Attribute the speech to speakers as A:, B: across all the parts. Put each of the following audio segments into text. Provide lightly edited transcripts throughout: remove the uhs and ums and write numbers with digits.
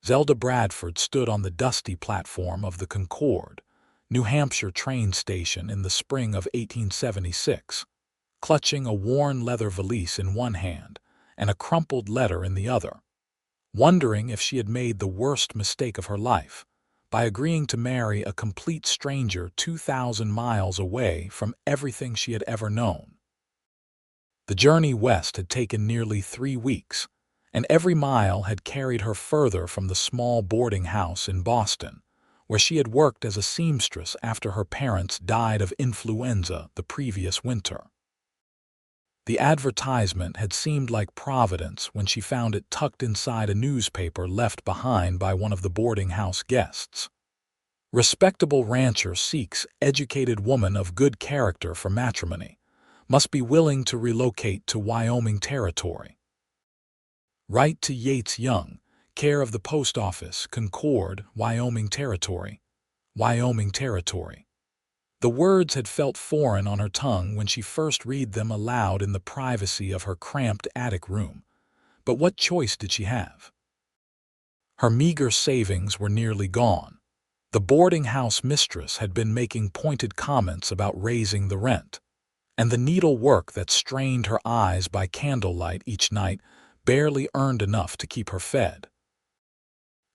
A: Zelda Bradford stood on the dusty platform of the Concord, New Hampshire train station in the spring of 1876, clutching a worn leather valise in one hand and a crumpled letter in the other, wondering if she had made the worst mistake of her life by agreeing to marry a complete stranger 2,000 miles away from everything she had ever known. The journey west had taken nearly 3 weeks, and every mile had carried her further from the small boarding house in Boston, where she had worked as a seamstress after her parents died of influenza the previous winter. The advertisement had seemed like providence when she found it tucked inside a newspaper left behind by one of the boarding house guests. Respectable rancher seeks educated woman of good character for matrimony, must be willing to relocate to Wyoming Territory. Write to Yates Young, care of the Post Office, Concord, Wyoming Territory. Wyoming Territory. The words had felt foreign on her tongue when she first read them aloud in the privacy of her cramped attic room. But what choice did she have? Her meager savings were nearly gone. The boarding house mistress had been making pointed comments about raising the rent, and the needlework that strained her eyes by candlelight each night barely earned enough to keep her fed.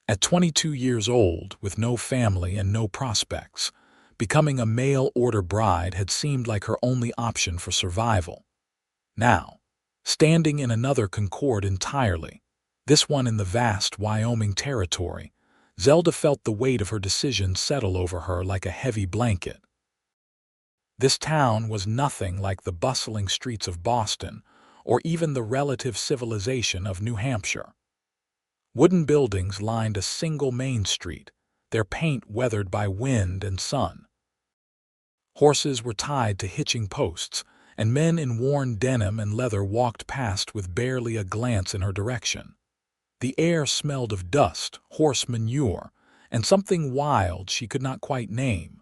A: At 22 years old, with no family and no prospects, becoming a mail-order bride had seemed like her only option for survival. Now, standing in another Concord entirely, this one in the vast Wyoming Territory, Zelda felt the weight of her decision settle over her like a heavy blanket. This town was nothing like the bustling streets of Boston or even the relative civilization of New Hampshire. Wooden buildings lined a single main street, their paint weathered by wind and sun. Horses were tied to hitching posts, and men in worn denim and leather walked past with barely a glance in her direction. The air smelled of dust, horse manure, and something wild she could not quite name.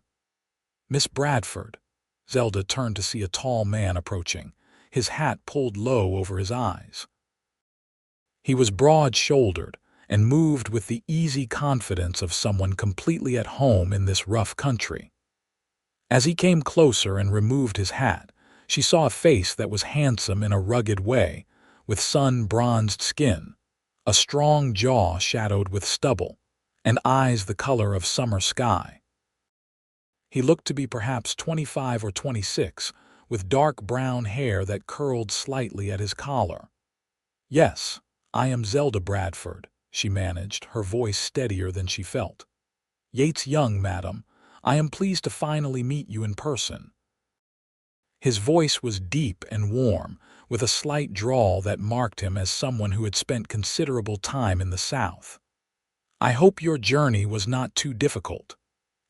A: "Miss Bradford." Zelda turned to see a tall man approaching, his hat pulled low over his eyes. He was broad-shouldered and moved with the easy confidence of someone completely at home in this rough country. As he came closer and removed his hat, she saw a face that was handsome in a rugged way, with sun-bronzed skin, a strong jaw shadowed with stubble, and eyes the color of summer sky. He looked to be perhaps 25 or 26, with dark brown hair that curled slightly at his collar. "Yes, I am Zelda Bradford," she managed, her voice steadier than she felt. "Yates Young, madam. I am pleased to finally meet you in person." His voice was deep and warm, with a slight drawl that marked him as someone who had spent considerable time in the South. "I hope your journey was not too difficult."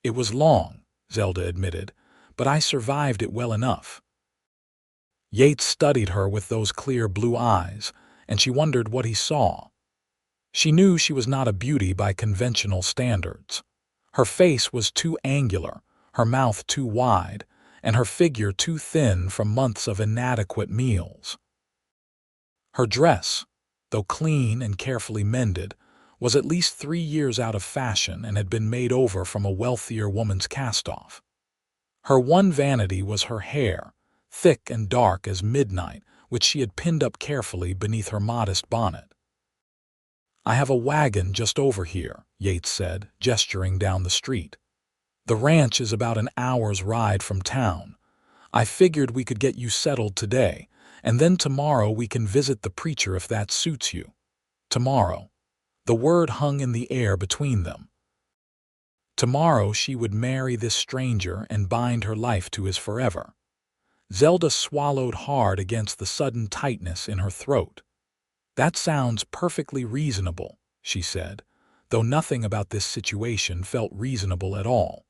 A: "It was long," Zelda admitted, "but I survived it well enough." Yates studied her with those clear blue eyes, and she wondered what he saw. She knew she was not a beauty by conventional standards. Her face was too angular, her mouth too wide, and her figure too thin from months of inadequate meals. Her dress, though clean and carefully mended, was at least 3 years out of fashion and had been made over from a wealthier woman's cast-off. Her one vanity was her hair, thick and dark as midnight, which she had pinned up carefully beneath her modest bonnet. "I have a wagon just over here," Yates said, gesturing down the street. "The ranch is about an hour's ride from town. I figured we could get you settled today, and then tomorrow we can visit the preacher if that suits you." Tomorrow. The word hung in the air between them. Tomorrow she would marry this stranger and bind her life to his forever. Zelda swallowed hard against the sudden tightness in her throat. "That sounds perfectly reasonable," she said, though nothing about this situation felt reasonable at all.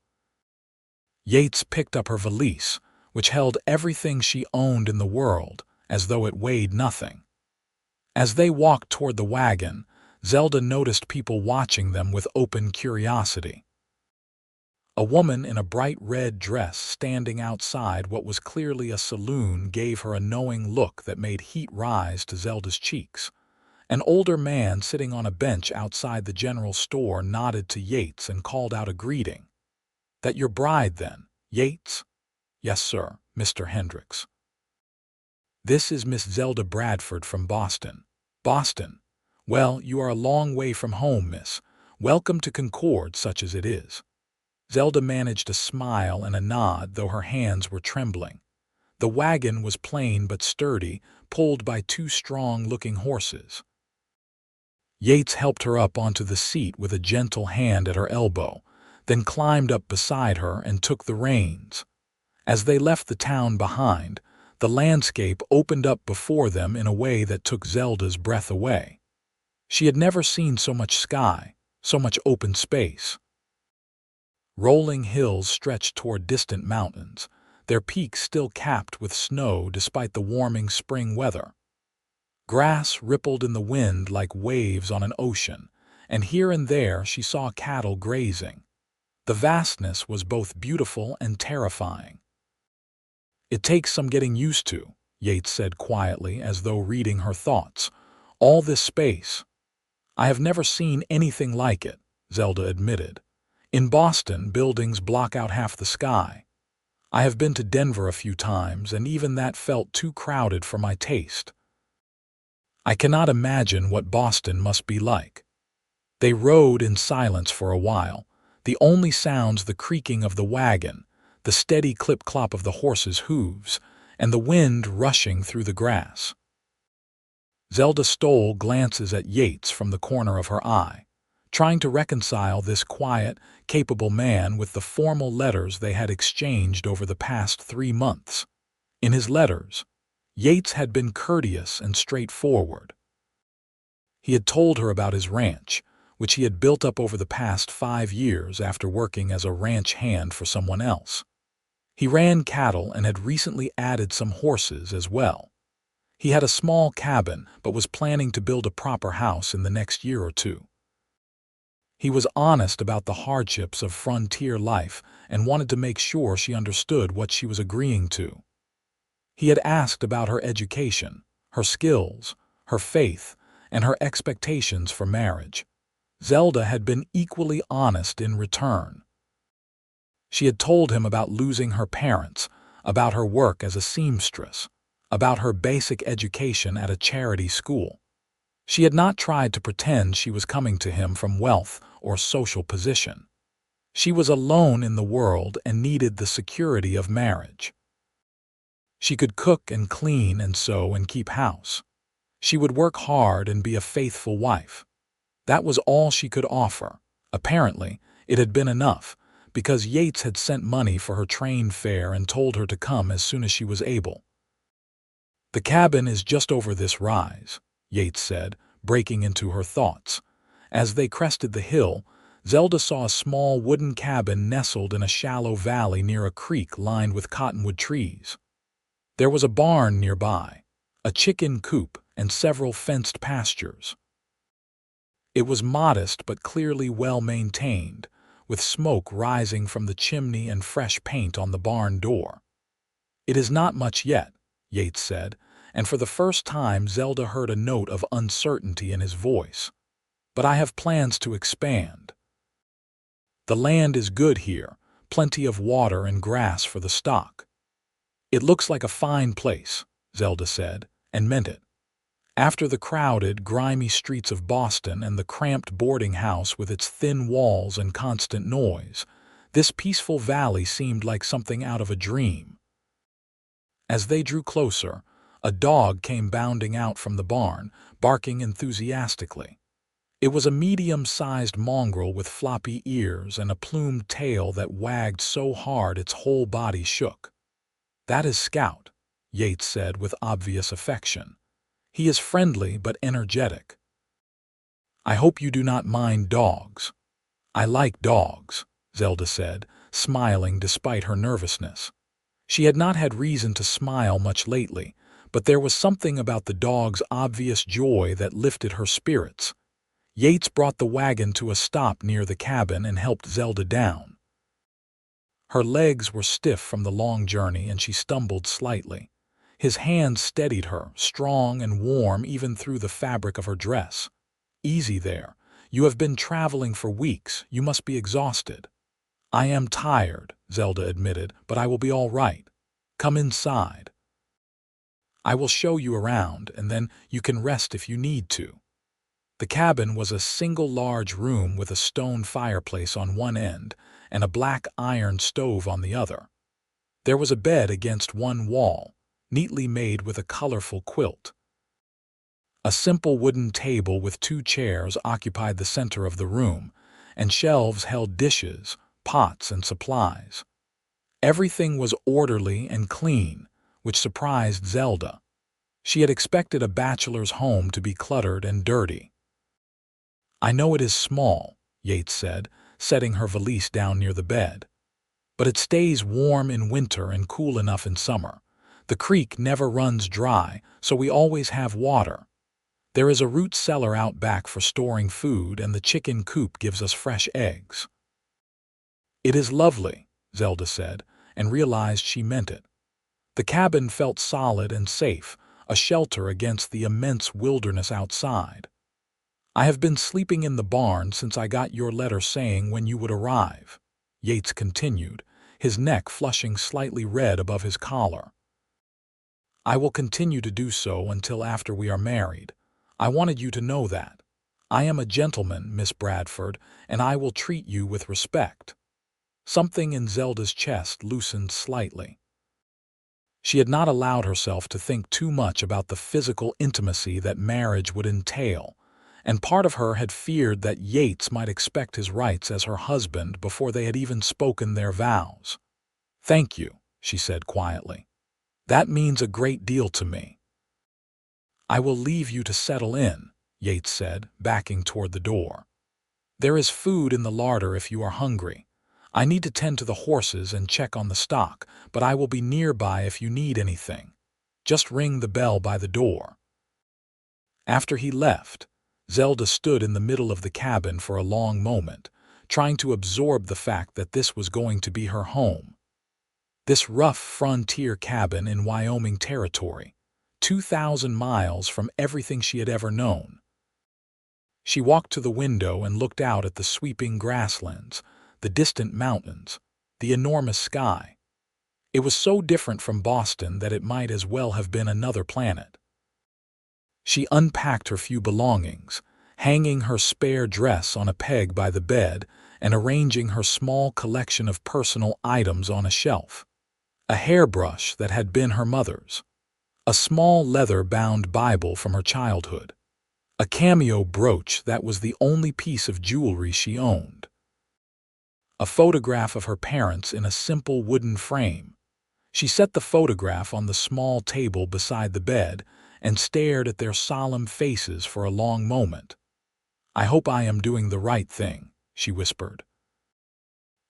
A: Yates picked up her valise, which held everything she owned in the world, as though it weighed nothing. As they walked toward the wagon, Zelda noticed people watching them with open curiosity. A woman in a bright red dress standing outside what was clearly a saloon gave her a knowing look that made heat rise to Zelda's cheeks, An older man sitting on a bench outside the general store nodded to Yates and called out a greeting. "That your bride, then, Yates?" "Yes, sir, Mr. Hendricks." "This is Miss Zelda Bradford from Boston." "Boston? Well, you are a long way from home, miss. Welcome to Concord, such as it is." Zelda managed a smile and a nod, though her hands were trembling. The wagon was plain but sturdy, pulled by two strong-looking horses. Yates helped her up onto the seat with a gentle hand at her elbow, then climbed up beside her and took the reins. As they left the town behind, the landscape opened up before them in a way that took Zelda's breath away. She had never seen so much sky, so much open space. Rolling hills stretched toward distant mountains, their peaks still capped with snow despite the warming spring weather. Grass rippled in the wind like waves on an ocean, and here and there she saw cattle grazing. The vastness was both beautiful and terrifying. "It takes some getting used to," Yates said quietly, as though reading her thoughts. "All this space." "I have never seen anything like it," Zelda admitted. "In Boston, buildings block out half the sky. I have been to Denver a few times, and even that felt too crowded for my taste. I cannot imagine what Boston must be like." They rode in silence for a while, the only sounds the creaking of the wagon, the steady clip-clop of the horses' hooves, and the wind rushing through the grass. Zelda stole glances at Yates from the corner of her eye, trying to reconcile this quiet, capable man with the formal letters they had exchanged over the past 3 months. In his letters, Yates had been courteous and straightforward. He had told her about his ranch, which he had built up over the past 5 years after working as a ranch hand for someone else. He ran cattle and had recently added some horses as well. He had a small cabin but was planning to build a proper house in the next year or two. He was honest about the hardships of frontier life and wanted to make sure she understood what she was agreeing to. He had asked about her education, her skills, her faith, and her expectations for marriage. Zelda had been equally honest in return. She had told him about losing her parents, about her work as a seamstress, about her basic education at a charity school. She had not tried to pretend she was coming to him from wealth or social position. She was alone in the world and needed the security of marriage. She could cook and clean and sew and keep house. She would work hard and be a faithful wife. That was all she could offer. Apparently, it had been enough, because Yates had sent money for her train fare and told her to come as soon as she was able. "The cabin is just over this rise," Yates said, breaking into her thoughts. As they crested the hill, Zelda saw a small wooden cabin nestled in a shallow valley near a creek lined with cottonwood trees. There was a barn nearby, a chicken coop, and several fenced pastures. It was modest but clearly well-maintained, with smoke rising from the chimney and fresh paint on the barn door. "It is not much yet," Yates said, and for the first time Zelda heard a note of uncertainty in his voice. "But I have plans to expand. The land is good here, plenty of water and grass for the stock." "It looks like a fine place," Zelda said, and meant it. After the crowded, grimy streets of Boston and the cramped boarding house with its thin walls and constant noise, this peaceful valley seemed like something out of a dream. As they drew closer, a dog came bounding out from the barn, barking enthusiastically. It was a medium-sized mongrel with floppy ears and a plumed tail that wagged so hard its whole body shook. "That is Scout," Yates said with obvious affection. "He is friendly but energetic." "I hope you do not mind dogs." "I like dogs," Zelda said, smiling despite her nervousness. She had not had reason to smile much lately, but there was something about the dog's obvious joy that lifted her spirits. Yates brought the wagon to a stop near the cabin and helped Zelda down. Her legs were stiff from the long journey and she stumbled slightly. His hand steadied her, strong and warm even through the fabric of her dress. "Easy there. You have been traveling for weeks. You must be exhausted." "I am tired," Zelda admitted, "but I will be all right. Come inside. I will show you around, and then you can rest if you need to." The cabin was a single large room with a stone fireplace on one end and a black iron stove on the other. There was a bed against one wall, neatly made with a colorful quilt. A simple wooden table with two chairs occupied the center of the room, and shelves held dishes, pots, and supplies. Everything was orderly and clean, which surprised Zelda. She had expected a bachelor's home to be cluttered and dirty. "I know it is small," Yates said, setting her valise down near the bed. "But it stays warm in winter and cool enough in summer. The creek never runs dry, so we always have water. There is a root cellar out back for storing food, and the chicken coop gives us fresh eggs." "It is lovely," Zelda said, and realized she meant it. The cabin felt solid and safe, a shelter against the immense wilderness outside. "I have been sleeping in the barn since I got your letter saying when you would arrive," Yates continued, his neck flushing slightly red above his collar. "I will continue to do so until after we are married. I wanted you to know that. I am a gentleman, Miss Bradford, and I will treat you with respect." Something in Zelda's chest loosened slightly. She had not allowed herself to think too much about the physical intimacy that marriage would entail, and part of her had feared that Yates might expect his rights as her husband before they had even spoken their vows. "Thank you," she said quietly. "That means a great deal to me." "I will leave you to settle in," Yates said, backing toward the door. "There is food in the larder if you are hungry. I need to tend to the horses and check on the stock, but I will be nearby if you need anything. Just ring the bell by the door." After he left, Zelda stood in the middle of the cabin for a long moment, trying to absorb the fact that this was going to be her home. This rough frontier cabin in Wyoming Territory, 2,000 miles from everything she had ever known. She walked to the window and looked out at the sweeping grasslands, the distant mountains, the enormous sky. It was so different from Boston that it might as well have been another planet. She unpacked her few belongings, hanging her spare dress on a peg by the bed and arranging her small collection of personal items on a shelf. A hairbrush that had been her mother's, a small leather-bound Bible from her childhood, a cameo brooch that was the only piece of jewelry she owned, a photograph of her parents in a simple wooden frame. She set the photograph on the small table beside the bed and stared at their solemn faces for a long moment. "I hope I am doing the right thing," she whispered.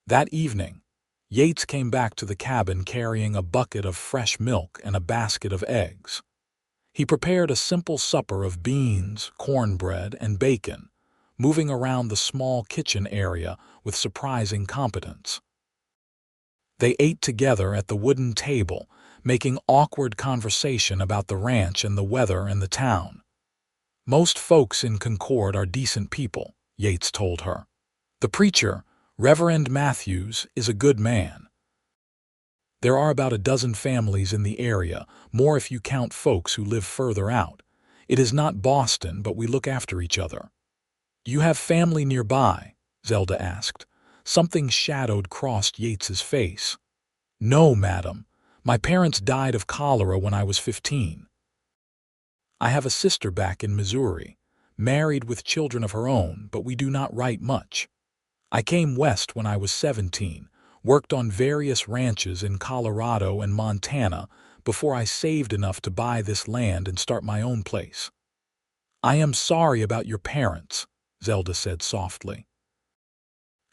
A: That evening, Yates came back to the cabin carrying a bucket of fresh milk and a basket of eggs. He prepared a simple supper of beans, cornbread, and bacon, moving around the small kitchen area with surprising competence. They ate together at the wooden table, making awkward conversation about the ranch and the weather and the town. "Most folks in Concord are decent people," Yates told her. "The preacher, Reverend Matthews, is a good man. There are about a dozen families in the area, more if you count folks who live further out. It is not Boston, but we look after each other." "You have family nearby?" Zelda asked. Something shadowed crossed Yates's face. "No, madam. My parents died of cholera when I was 15. I have a sister back in Missouri, married with children of her own, but we do not write much. I came west when I was 17, worked on various ranches in Colorado and Montana before I saved enough to buy this land and start my own place." "I am sorry about your parents," Zelda said softly.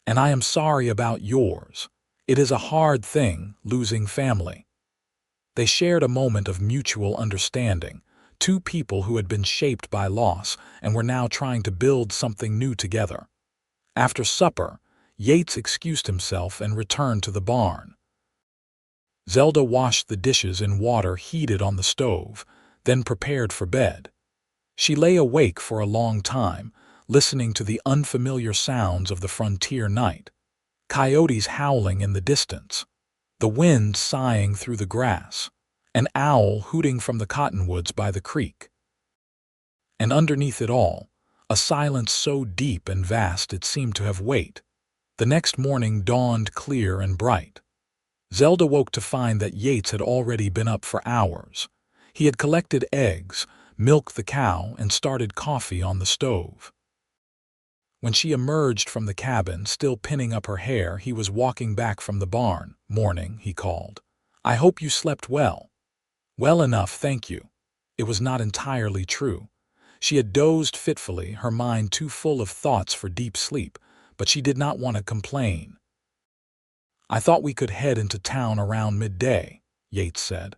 A: "And I am sorry about yours. It is a hard thing, losing family." They shared a moment of mutual understanding, two people who had been shaped by loss and were now trying to build something new together. After supper, Yates excused himself and returned to the barn. Zelda washed the dishes in water heated on the stove, then prepared for bed. She lay awake for a long time, listening to the unfamiliar sounds of the frontier night. Coyotes howling in the distance, the wind sighing through the grass, an owl hooting from the cottonwoods by the creek. And underneath it all, a silence so deep and vast it seemed to have weight. The next morning dawned clear and bright. Zelda woke to find that Yates had already been up for hours. He had collected eggs, milked the cow, and started coffee on the stove. When she emerged from the cabin, still pinning up her hair, he was walking back from the barn. "Morning," he called. "I hope you slept well." "Well enough, thank you." It was not entirely true. She had dozed fitfully, her mind too full of thoughts for deep sleep, but she did not want to complain. "I thought we could head into town around midday," Yates said.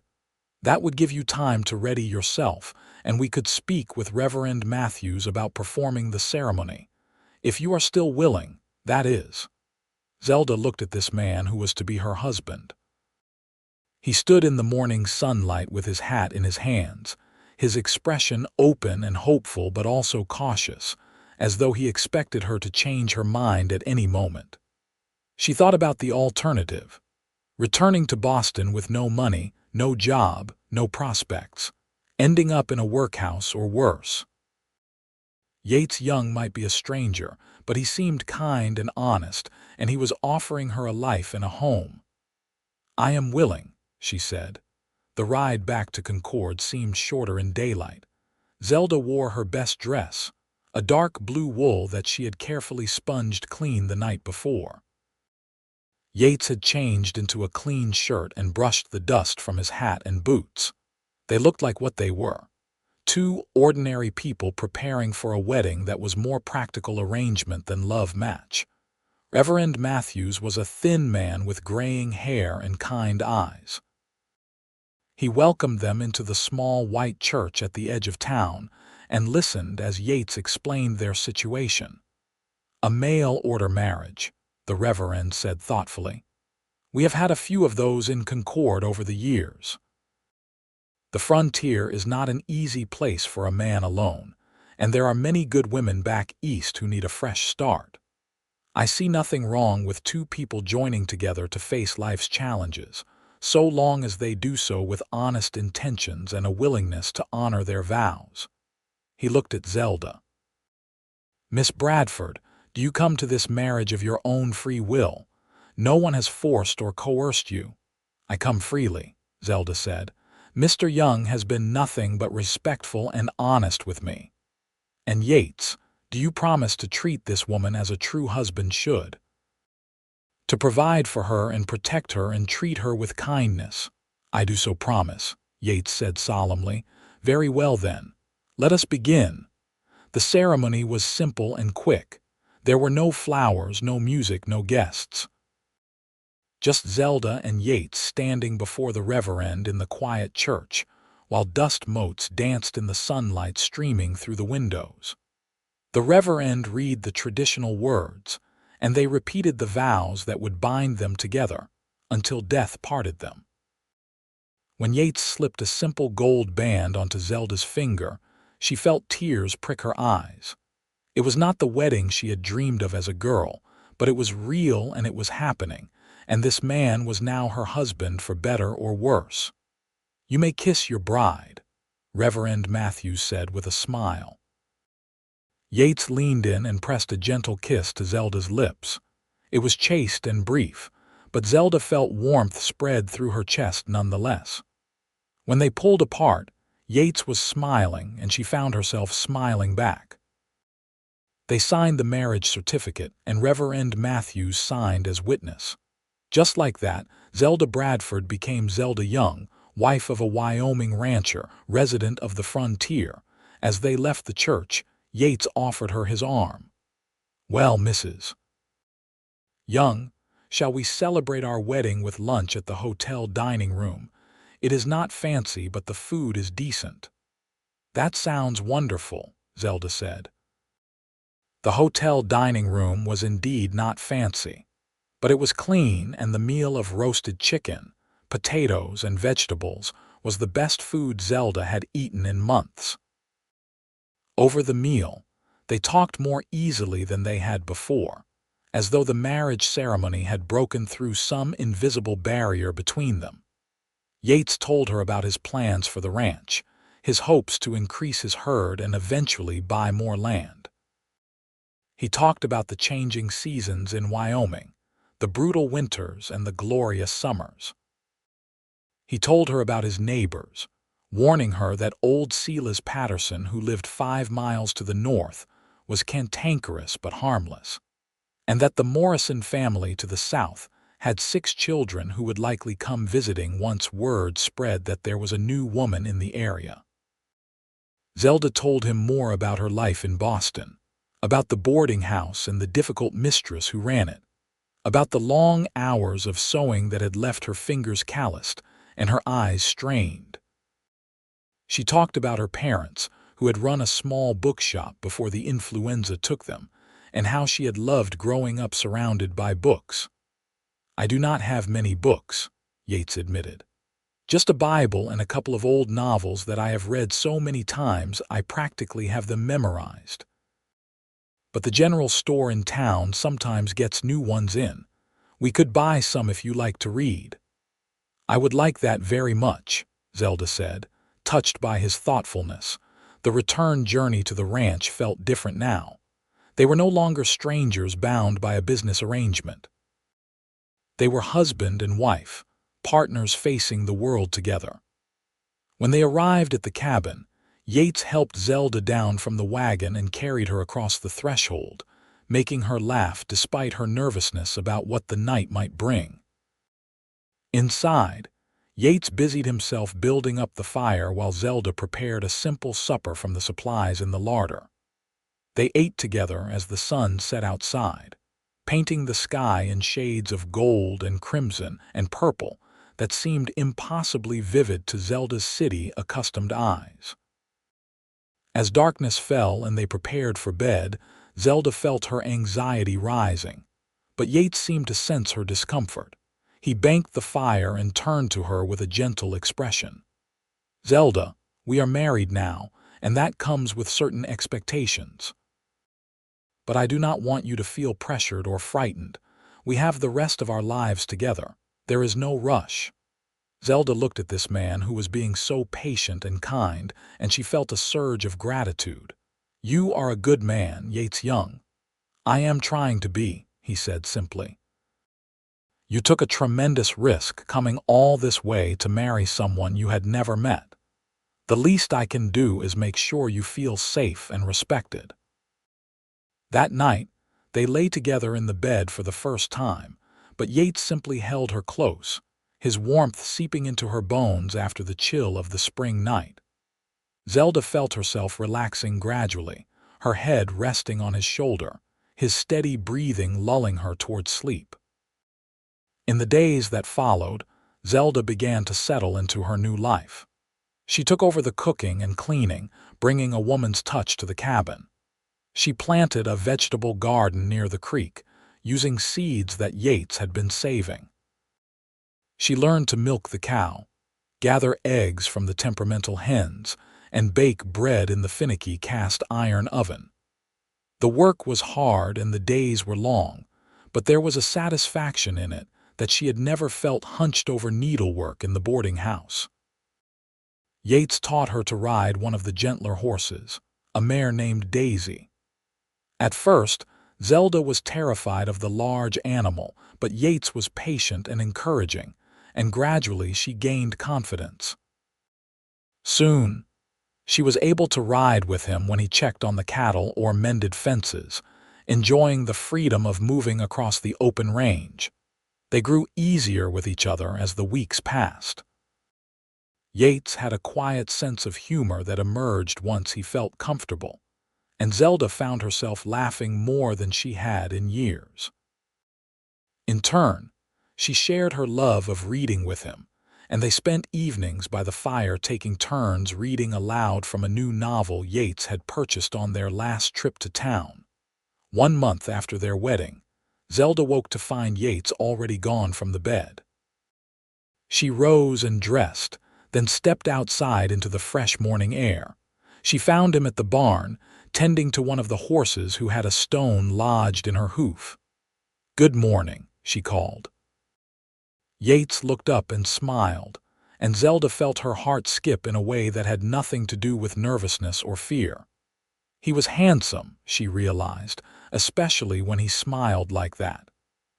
A: "That would give you time to ready yourself, and we could speak with Reverend Matthews about performing the ceremony. If you are still willing, that is." Zelda looked at this man who was to be her husband. He stood in the morning sunlight with his hat in his hands, his expression open and hopeful but also cautious, as though he expected her to change her mind at any moment. She thought about the alternative: returning to Boston with no money, no job, no prospects, ending up in a workhouse or worse. Yates Young might be a stranger, but he seemed kind and honest, and he was offering her a life and a home. "I am willing," she said. The ride back to Concord seemed shorter in daylight. Zelda wore her best dress, a dark blue wool that she had carefully sponged clean the night before. Yates had changed into a clean shirt and brushed the dust from his hat and boots. They looked like what they were: two ordinary people preparing for a wedding that was more practical arrangement than love match. Reverend Matthews was a thin man with graying hair and kind eyes. He welcomed them into the small white church at the edge of town and listened as Yates explained their situation. "A mail-order marriage," the Reverend said thoughtfully. "We have had a few of those in Concord over the years. The frontier is not an easy place for a man alone, and there are many good women back east who need a fresh start. I see nothing wrong with two people joining together to face life's challenges, so long as they do so with honest intentions and a willingness to honor their vows." He looked at Zelda. "Miss Bradford, do you come to this marriage of your own free will? No one has forced or coerced you." "I come freely," Zelda said. "Mr. Young has been nothing but respectful and honest with me." "And Yates, do you promise to treat this woman as a true husband should? To provide for her and protect her and treat her with kindness?" "I do so promise," Yates said solemnly. "Very well then. Let us begin." The ceremony was simple and quick. There were no flowers, no music, no guests. Just Zelda and Yates standing before the Reverend in the quiet church, while dust motes danced in the sunlight streaming through the windows. The Reverend read the traditional words, and they repeated the vows that would bind them together until death parted them. When Yates slipped a simple gold band onto Zelda's finger, she felt tears prick her eyes. It was not the wedding she had dreamed of as a girl, but it was real and it was happening, and this man was now her husband for better or worse. "You may kiss your bride," Reverend Matthews said with a smile. Yates leaned in and pressed a gentle kiss to Zelda's lips. It was chaste and brief, but Zelda felt warmth spread through her chest nonetheless. When they pulled apart, Yates was smiling and she found herself smiling back. They signed the marriage certificate and Reverend Matthews signed as witness. Just like that, Zelda Bradford became Zelda Young, wife of a Wyoming rancher, resident of the frontier. As they left the church, Yates offered her his arm. "Well, Mrs. Young, shall we celebrate our wedding with lunch at the hotel dining room? It is not fancy, but the food is decent." "That sounds wonderful," Zelda said. The hotel dining room was indeed not fancy, but it was clean, and the meal of roasted chicken, potatoes, and vegetables was the best food Zelda had eaten in months. Over the meal, they talked more easily than they had before, as though the marriage ceremony had broken through some invisible barrier between them. Yates told her about his plans for the ranch, his hopes to increase his herd and eventually buy more land. He talked about the changing seasons in Wyoming, the brutal winters and the glorious summers. He told her about his neighbors, warning her that old Silas Patterson, who lived 5 miles to the north, was cantankerous but harmless, and that the Morrison family to the south had 6 children who would likely come visiting once word spread that there was a new woman in the area. Zelda told him more about her life in Boston, about the boarding house and the difficult mistress who ran it, about the long hours of sewing that had left her fingers calloused and her eyes strained. She talked about her parents, who had run a small bookshop before the influenza took them, and how she had loved growing up surrounded by books. "I do not have many books," Yates admitted. "Just a Bible and a couple of old novels that I have read so many times I practically have them memorized. But the general store in town sometimes gets new ones in. We could buy some if you like to read." "I would like that very much," Zelda said, touched by his thoughtfulness. The return journey to the ranch felt different now. They were no longer strangers bound by a business arrangement. They were husband and wife, partners facing the world together. When they arrived at the cabin, Yates helped Zelda down from the wagon and carried her across the threshold, making her laugh despite her nervousness about what the night might bring. Inside, Yates busied himself building up the fire while Zelda prepared a simple supper from the supplies in the larder. They ate together as the sun set outside, painting the sky in shades of gold and crimson and purple that seemed impossibly vivid to Zelda's city-accustomed eyes. As darkness fell and they prepared for bed, Zelda felt her anxiety rising, but Yates seemed to sense her discomfort. He banked the fire and turned to her with a gentle expression. "Zelda, we are married now, and that comes with certain expectations. But I do not want you to feel pressured or frightened. We have the rest of our lives together. There is no rush." Zelda looked at this man who was being so patient and kind, and she felt a surge of gratitude. "You are a good man, Yates Young." "I am trying to be," he said simply. "You took a tremendous risk coming all this way to marry someone you had never met. The least I can do is make sure you feel safe and respected." That night, they lay together in the bed for the first time, but Yates simply held her close, his warmth seeping into her bones after the chill of the spring night. Zelda felt herself relaxing gradually, her head resting on his shoulder, his steady breathing lulling her toward sleep. In the days that followed, Zelda began to settle into her new life. She took over the cooking and cleaning, bringing a woman's touch to the cabin. She planted a vegetable garden near the creek, using seeds that Yates had been saving. She learned to milk the cow, gather eggs from the temperamental hens, and bake bread in the finicky cast-iron oven. The work was hard and the days were long, but there was a satisfaction in it that she had never felt hunched over needlework in the boarding house. Yates taught her to ride one of the gentler horses, a mare named Daisy. At first, Zelda was terrified of the large animal, but Yates was patient and encouraging, and gradually she gained confidence. Soon, she was able to ride with him when he checked on the cattle or mended fences, enjoying the freedom of moving across the open range. They grew easier with each other as the weeks passed. Yates had a quiet sense of humor that emerged once he felt comfortable, and Zelda found herself laughing more than she had in years. In turn, she shared her love of reading with him, and they spent evenings by the fire taking turns reading aloud from a new novel Yates had purchased on their last trip to town. 1 month after their wedding, Zelda woke to find Yates already gone from the bed. She rose and dressed, then stepped outside into the fresh morning air. She found him at the barn, tending to one of the horses who had a stone lodged in her hoof. "Good morning," she called. Yates looked up and smiled, and Zelda felt her heart skip in a way that had nothing to do with nervousness or fear. He was handsome, she realized, especially when he smiled like that.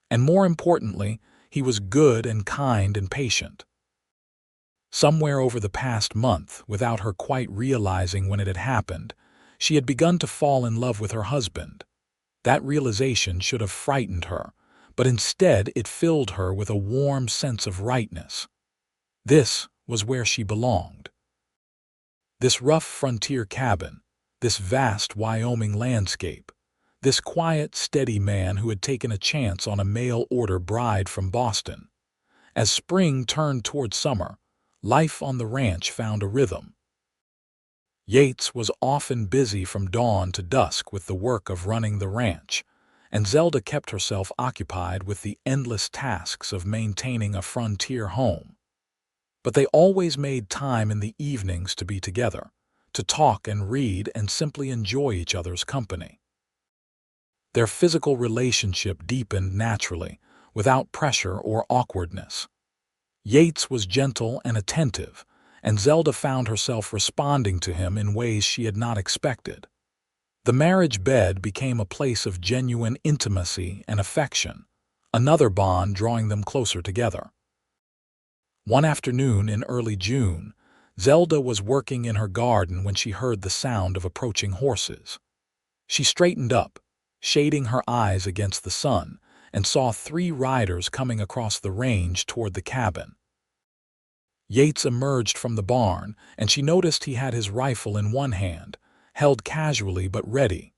A: And more importantly, he was good and kind and patient. Somewhere over the past month, without her quite realizing when it had happened, she had begun to fall in love with her husband. That realization should have frightened her, but instead it filled her with a warm sense of rightness. This was where she belonged. This rough frontier cabin, this vast Wyoming landscape, this quiet, steady man who had taken a chance on a mail-order bride from Boston. As spring turned toward summer, life on the ranch found a rhythm. Yates was often busy from dawn to dusk with the work of running the ranch, and Zelda kept herself occupied with the endless tasks of maintaining a frontier home. But they always made time in the evenings to be together, to talk and read and simply enjoy each other's company. Their physical relationship deepened naturally, without pressure or awkwardness. Yates was gentle and attentive, and Zelda found herself responding to him in ways she had not expected. The marriage bed became a place of genuine intimacy and affection, another bond drawing them closer together. One afternoon in early June, Zelda was working in her garden when she heard the sound of approaching horses. She straightened up, shading her eyes against the sun, and saw 3 riders coming across the range toward the cabin. Yates emerged from the barn, and she noticed he had his rifle in one hand, held casually but ready.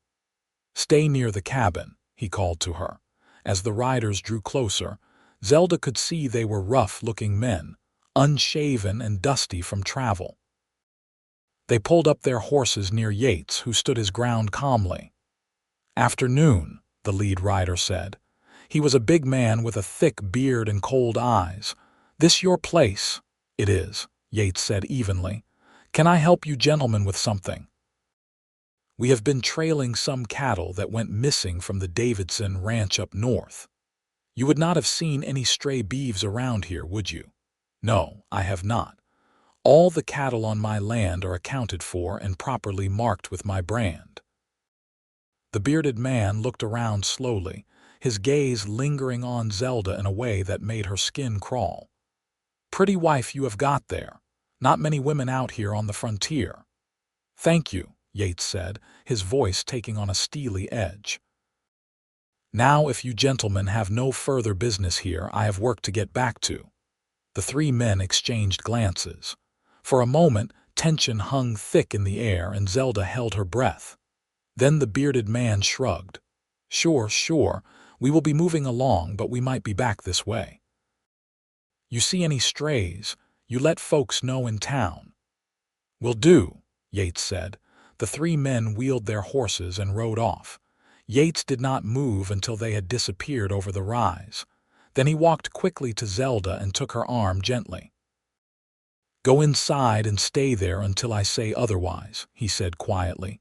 A: "Stay near the cabin," he called to her. As the riders drew closer, Zelda could see they were rough-looking men, unshaven and dusty from travel. They pulled up their horses near Yates, who stood his ground calmly. "Afternoon," the lead rider said. He was a big man with a thick beard and cold eyes. "This your place?" "It is," Yates said evenly. "Can I help you gentlemen with something?" "We have been trailing some cattle that went missing from the Davidson ranch up north. You would not have seen any stray beeves around here, would you?" "No, I have not. All the cattle on my land are accounted for and properly marked with my brand." The bearded man looked around slowly, his gaze lingering on Zelda in a way that made her skin crawl. "Pretty wife you have got there. Not many women out here on the frontier." "Thank you," Yates said, his voice taking on a steely edge. "Now if you gentlemen have no further business here, I have work to get back to." The 3 men exchanged glances. For a moment, tension hung thick in the air and Zelda held her breath. Then the bearded man shrugged. Sure, we will be moving along, but we might be back this way. You see any strays, you let folks know in town." "Will do," Yates said. The 3 men wheeled their horses and rode off. Yates did not move until they had disappeared over the rise. Then he walked quickly to Zelda and took her arm gently. "Go inside and stay there until I say otherwise," he said quietly.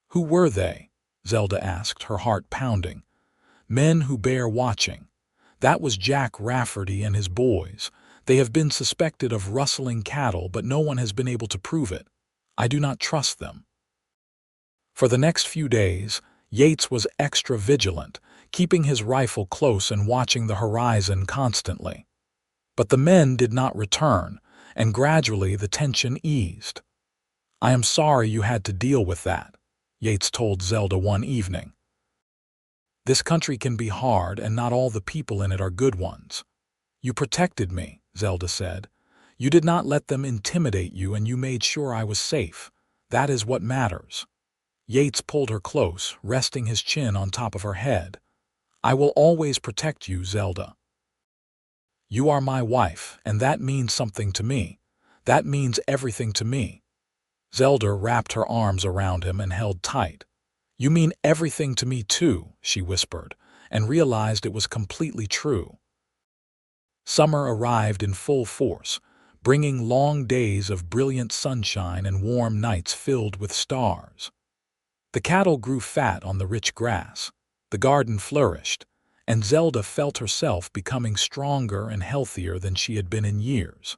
A: "Who were they?" Zelda asked, her heart pounding. "Men who bear watching. That was Jack Rafferty and his boys. They have been suspected of rustling cattle, but no one has been able to prove it. I do not trust them." For the next few days, Yates was extra vigilant, keeping his rifle close and watching the horizon constantly. But the men did not return, and gradually the tension eased. "I am sorry you had to deal with that," Yates told Zelda one evening. "This country can be hard, and not all the people in it are good ones." "You protected me," Zelda said. "You did not let them intimidate you, and you made sure I was safe. That is what matters." Yates pulled her close, resting his chin on top of her head. "I will always protect you, Zelda. You are my wife, and that means something to me. That means everything to me." Zelda wrapped her arms around him and held tight. "You mean everything to me too," she whispered, and realized it was completely true. Summer arrived in full force, bringing long days of brilliant sunshine and warm nights filled with stars. The cattle grew fat on the rich grass, the garden flourished, and Zelda felt herself becoming stronger and healthier than she had been in years.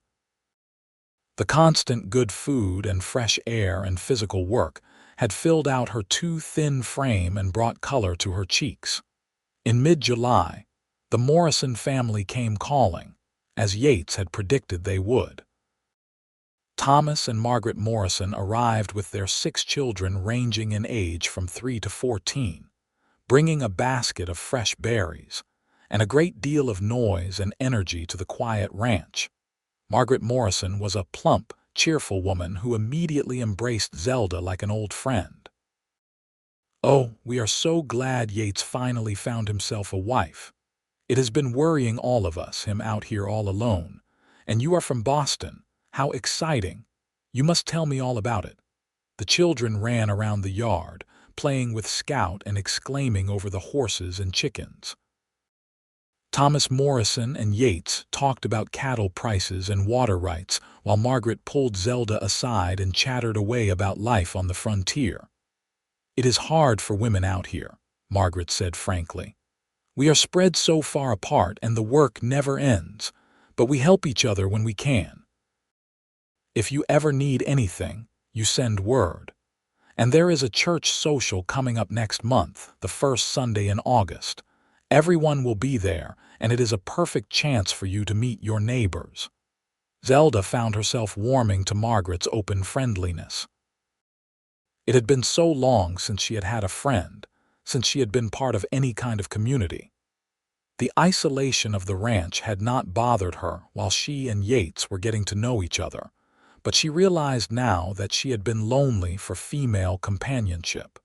A: The constant good food and fresh air and physical work had filled out her too thin frame and brought color to her cheeks. In mid-July, the Morrison family came calling, as Yates had predicted they would. Thomas and Margaret Morrison arrived with their 6 children ranging in age from 3 to 14, bringing a basket of fresh berries and a great deal of noise and energy to the quiet ranch. Margaret Morrison was a plump, cheerful woman who immediately embraced Zelda like an old friend. "Oh, we are so glad Yates finally found himself a wife. It has been worrying all of us, him out here all alone. And you are from Boston. How exciting! You must tell me all about it." The children ran around the yard, playing with Scout and exclaiming over the horses and chickens. Thomas Morrison and Yates talked about cattle prices and water rights, while Margaret pulled Zelda aside and chattered away about life on the frontier. "It is hard for women out here," Margaret said frankly. "We are spread so far apart and the work never ends, but we help each other when we can. If you ever need anything, you send word. And there is a church social coming up next month, the first Sunday in August. Everyone will be there, and it is a perfect chance for you to meet your neighbors." Zelda found herself warming to Margaret's open friendliness. It had been so long since she had had a friend, since she had been part of any kind of community. The isolation of the ranch had not bothered her while she and Yates were getting to know each other, but she realized now that she had been lonely for female companionship.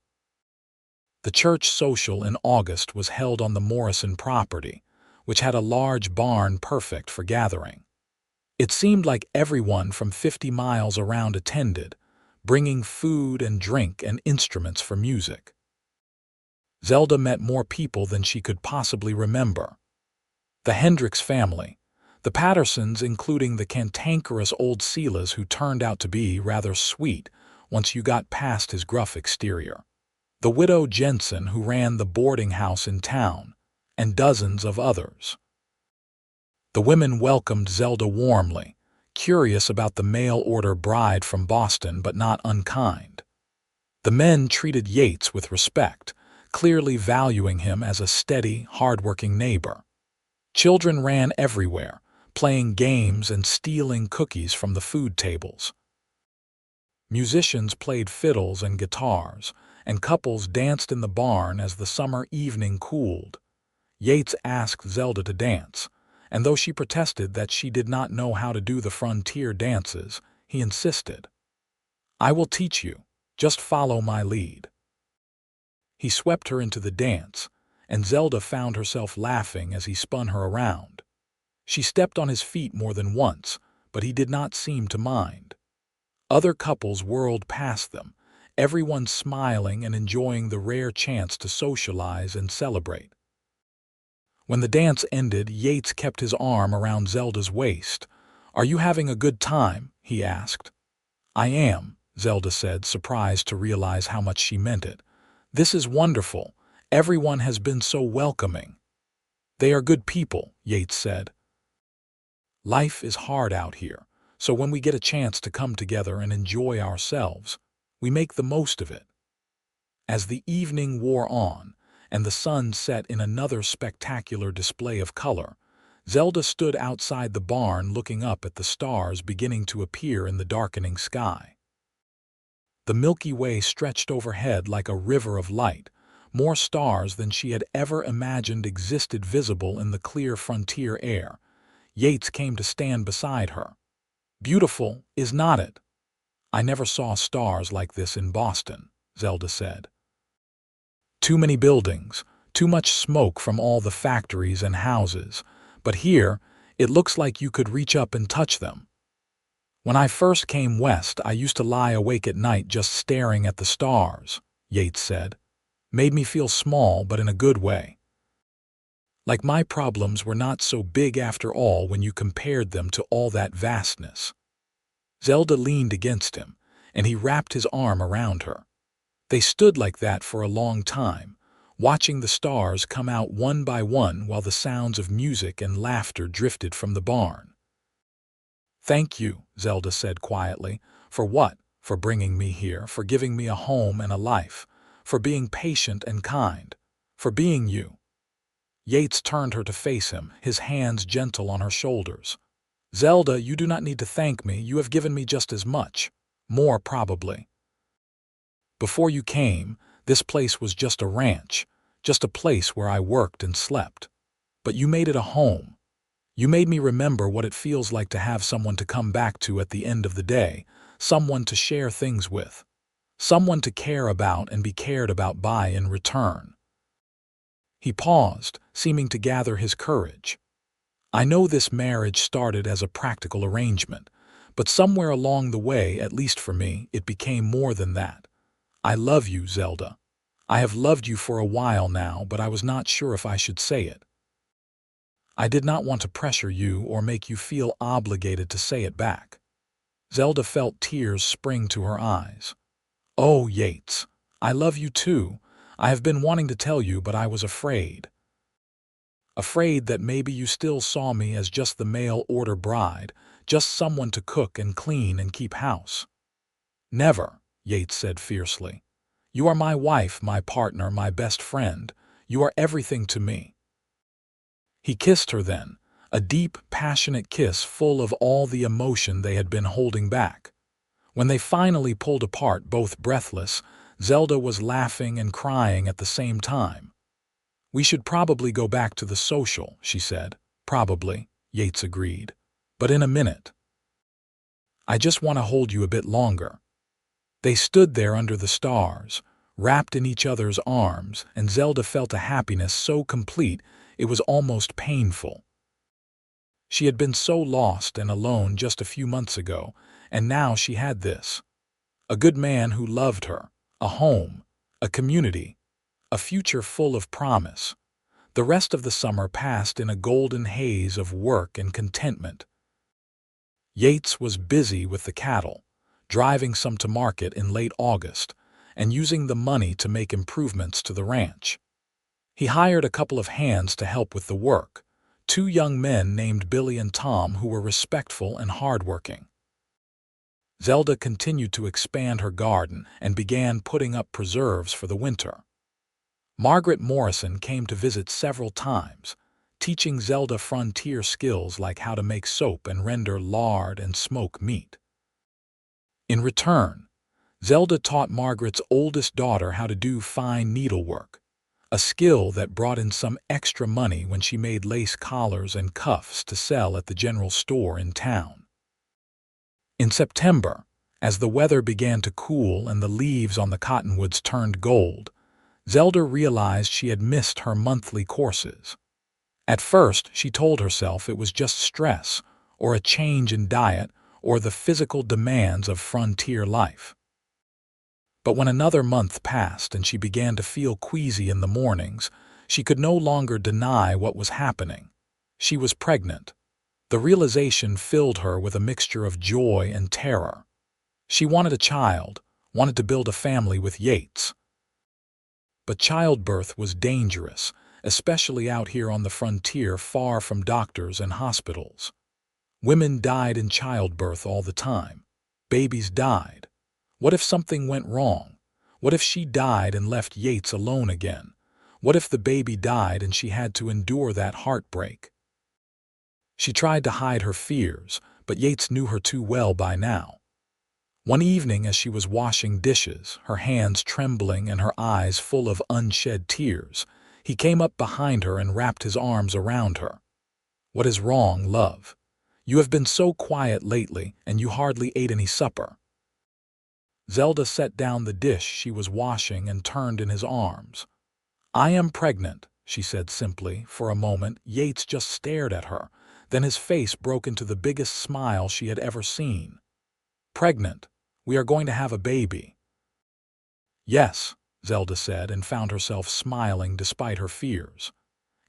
A: The church social in August was held on the Morrison property, which had a large barn perfect for gathering. It seemed like everyone from 50 miles around attended, bringing food and drink and instruments for music. Zelda met more people than she could possibly remember. The Hendricks family, the Pattersons, including the cantankerous old Silas who turned out to be rather sweet once you got past his gruff exterior, the widow Jensen who ran the boarding house in town, and dozens of others. The women welcomed Zelda warmly, curious about the mail-order bride from Boston but not unkind. The men treated Yates with respect, clearly valuing him as a steady, hard-working neighbor. Children ran everywhere, playing games and stealing cookies from the food tables. Musicians played fiddles and guitars, and couples danced in the barn as the summer evening cooled. Yates asked Zelda to dance, and though she protested that she did not know how to do the frontier dances, he insisted. "I will teach you. Just follow my lead." He swept her into the dance, and Zelda found herself laughing as he spun her around. She stepped on his feet more than once, but he did not seem to mind. Other couples whirled past them, everyone smiling and enjoying the rare chance to socialize and celebrate. When the dance ended, Yates kept his arm around Zelda's waist. "Are you having a good time?" he asked. "I am," Zelda said, surprised to realize how much she meant it. "This is wonderful. Everyone has been so welcoming." "They are good people," Yates said. "Life is hard out here, so when we get a chance to come together and enjoy ourselves, we make the most of it." As the evening wore on, and the sun set in another spectacular display of color, Zelda stood outside the barn looking up at the stars beginning to appear in the darkening sky. The Milky Way stretched overhead like a river of light, more stars than she had ever imagined existed visible in the clear frontier air. Yates came to stand beside her. "Beautiful, is not it?" "I never saw stars like this in Boston," Zelda said. "Too many buildings, too much smoke from all the factories and houses, but here, it looks like you could reach up and touch them. When I first came west, I used to lie awake at night just staring at the stars," Yates said. "Made me feel small, but in a good way." Like my problems were not so big after all when you compared them to all that vastness. Zelda leaned against him, and he wrapped his arm around her. They stood like that for a long time, watching the stars come out one by one while the sounds of music and laughter drifted from the barn. "Thank you," Zelda said quietly. "For what? For bringing me here, for giving me a home and a life, for being patient and kind, for being you." Yates turned her to face him, his hands gentle on her shoulders. "Zelda, you do not need to thank me. You have given me just as much. More, probably. Before you came, this place was just a ranch, just a place where I worked and slept. But you made it a home. You made me remember what it feels like to have someone to come back to at the end of the day, someone to share things with, someone to care about and be cared about by in return." He paused, seeming to gather his courage. "I know this marriage started as a practical arrangement, but somewhere along the way, at least for me, it became more than that. I love you, Zelda. I have loved you for a while now, but I was not sure if I should say it. I did not want to pressure you or make you feel obligated to say it back." Zelda felt tears spring to her eyes. "Oh, Yates, I love you too. I have been wanting to tell you, but I was afraid. Afraid that maybe you still saw me as just the mail-order bride, just someone to cook and clean and keep house." "Never," Yates said fiercely. "You are my wife, my partner, my best friend. You are everything to me." He kissed her then, a deep, passionate kiss full of all the emotion they had been holding back. When they finally pulled apart, both breathless, Zelda was laughing and crying at the same time. "We should probably go back to the social," she said. "Probably," Yates agreed. "But in a minute. I just want to hold you a bit longer." They stood there under the stars, wrapped in each other's arms, and Zelda felt a happiness so complete it was almost painful. She had been so lost and alone just a few months ago, and now she had this. A good man who loved her, a home, a community, a future full of promise. The rest of the summer passed in a golden haze of work and contentment. Yates was busy with the cattle, driving some to market in late August, and using the money to make improvements to the ranch. He hired a couple of hands to help with the work, 2 young men named Billy and Tom who were respectful and hardworking. Zelda continued to expand her garden and began putting up preserves for the winter. Margaret Morrison came to visit several times, teaching Zelda frontier skills like how to make soap and render lard and smoke meat. In return, Zelda taught Margaret's oldest daughter how to do fine needlework, a skill that brought in some extra money when she made lace collars and cuffs to sell at the general store in town. In September, as the weather began to cool and the leaves on the cottonwoods turned gold, Zelda realized she had missed her monthly courses. At first, she told herself it was just stress, or a change in diet, or the physical demands of frontier life. But when another month passed and she began to feel queasy in the mornings, she could no longer deny what was happening. She was pregnant. The realization filled her with a mixture of joy and terror. She wanted a child, wanted to build a family with Yates. But childbirth was dangerous, especially out here on the frontier far from doctors and hospitals. Women died in childbirth all the time. Babies died. What if something went wrong? What if she died and left Yates alone again? What if the baby died and she had to endure that heartbreak? She tried to hide her fears, but Yates knew her too well by now. One evening as she was washing dishes, her hands trembling and her eyes full of unshed tears, he came up behind her and wrapped his arms around her. "What is wrong, love? You have been so quiet lately, and you hardly ate any supper." Zelda set down the dish she was washing and turned in his arms. "I am pregnant," she said simply. For a moment, Yates just stared at her. Then his face broke into the biggest smile she had ever seen. "Pregnant. We are going to have a baby." "Yes," Zelda said, and found herself smiling despite her fears.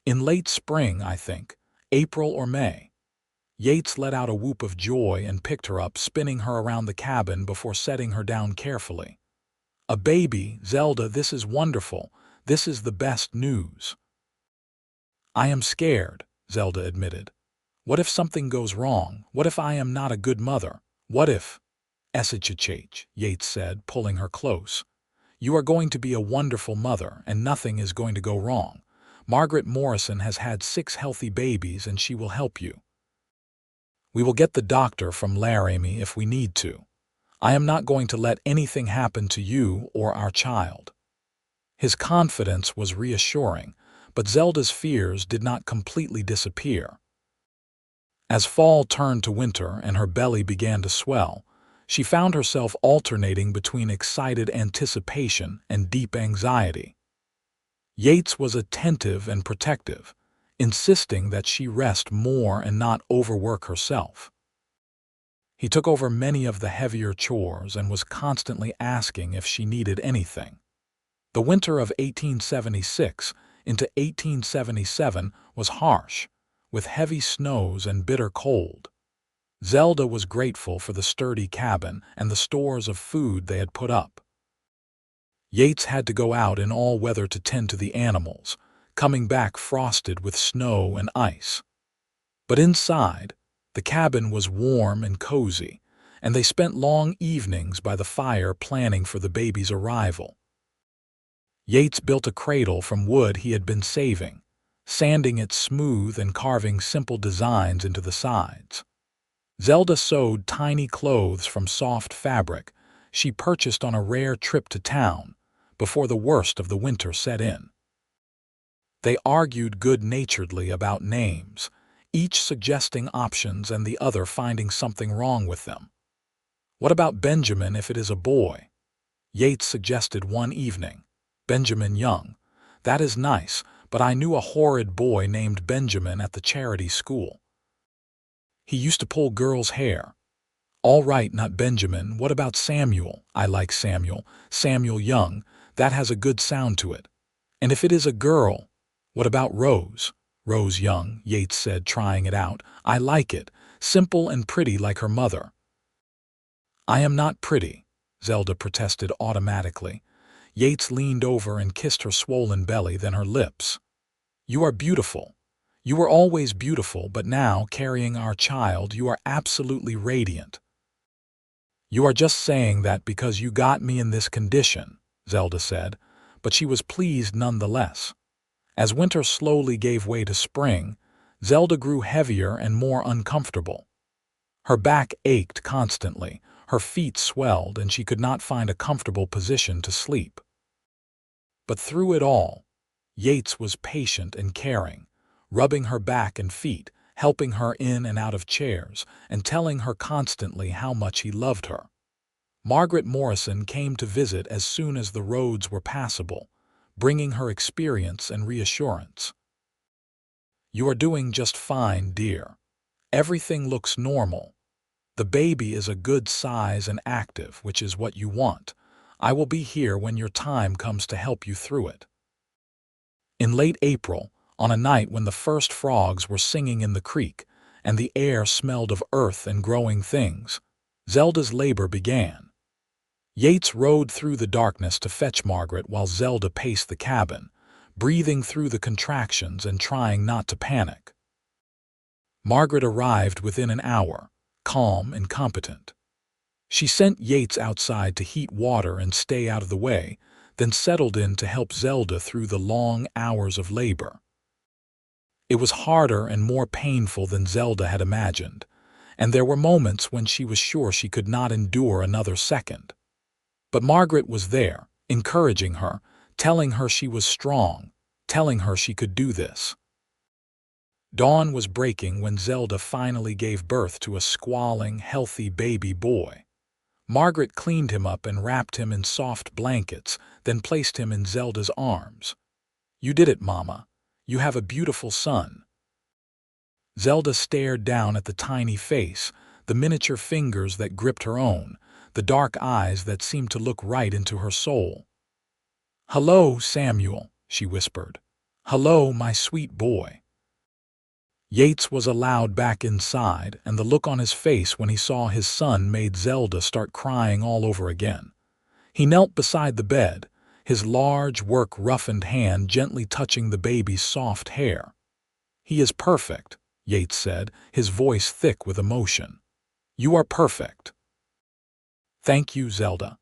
A: In late spring, I think, April or May. Yates let out a whoop of joy and picked her up, spinning her around the cabin before setting her down carefully. A baby, Zelda, this is wonderful. This is the best news. I am scared, Zelda admitted. What if something goes wrong? What if I am not a good mother? What if? Essichich, Yates said, pulling her close. You are going to be a wonderful mother, and nothing is going to go wrong. Margaret Morrison has had 6 healthy babies, and she will help you. We will get the doctor from Laramie if we need to. I am not going to let anything happen to you or our child. His confidence was reassuring, but Zelda's fears did not completely disappear. As fall turned to winter and her belly began to swell, she found herself alternating between excited anticipation and deep anxiety. Yates was attentive and protective, insisting that she rest more and not overwork herself. He took over many of the heavier chores and was constantly asking if she needed anything. The winter of 1876 into 1877 was harsh, with heavy snows and bitter cold. Zelda was grateful for the sturdy cabin and the stores of food they had put up. Yates had to go out in all weather to tend to the animals, coming back frosted with snow and ice. But inside, the cabin was warm and cozy, and they spent long evenings by the fire planning for the baby's arrival. Yates built a cradle from wood he had been saving, sanding it smooth and carving simple designs into the sides. Zelda sewed tiny clothes from soft fabric she purchased on a rare trip to town before the worst of the winter set in. They argued good-naturedly about names, each suggesting options and the other finding something wrong with them. What about Benjamin if it is a boy? Yates suggested one evening. Benjamin Young. That is nice, but I knew a horrid boy named Benjamin at the charity school. He used to pull girls' hair. All right, not Benjamin. What about Samuel? I like Samuel. Samuel Young. That has a good sound to it. And if it is a girl, what about Rose? Rose Young, Yates said, trying it out. I like it. Simple and pretty like her mother. I am not pretty, Zelda protested automatically. Yates leaned over and kissed her swollen belly, then her lips. You are beautiful. You were always beautiful, but now, carrying our child, you are absolutely radiant. You are just saying that because you got me in this condition, Zelda said, but she was pleased nonetheless. As winter slowly gave way to spring, Zelda grew heavier and more uncomfortable. Her back ached constantly, her feet swelled, and she could not find a comfortable position to sleep. But through it all, Yates was patient and caring, rubbing her back and feet, helping her in and out of chairs, and telling her constantly how much he loved her. Margaret Morrison came to visit as soon as the roads were passable, bringing her experience and reassurance. You are doing just fine, dear. Everything looks normal. The baby is a good size and active, which is what you want. I will be here when your time comes to help you through it. In late April, on a night when the first frogs were singing in the creek and the air smelled of earth and growing things, Zelda's labor began. Yates rode through the darkness to fetch Margaret while Zelda paced the cabin, breathing through the contractions and trying not to panic. Margaret arrived within an hour, calm and competent. She sent Yates outside to heat water and stay out of the way, then settled in to help Zelda through the long hours of labor. It was harder and more painful than Zelda had imagined, and there were moments when she was sure she could not endure another second. But Margaret was there, encouraging her, telling her she was strong, telling her she could do this. Dawn was breaking when Zelda finally gave birth to a squalling, healthy baby boy. Margaret cleaned him up and wrapped him in soft blankets, then placed him in Zelda's arms. You did it, Mama. You have a beautiful son. Zelda stared down at the tiny face, the miniature fingers that gripped her own, the dark eyes that seemed to look right into her soul. Hello, Samuel, she whispered. "Hello, my sweet boy." Yates was allowed back inside, and the look on his face when he saw his son made Zelda start crying all over again. He knelt beside the bed, his large, work-roughened hand gently touching the baby's soft hair. "He is perfect," Yates said, his voice thick with emotion. "You are perfect." "Thank you, Zelda.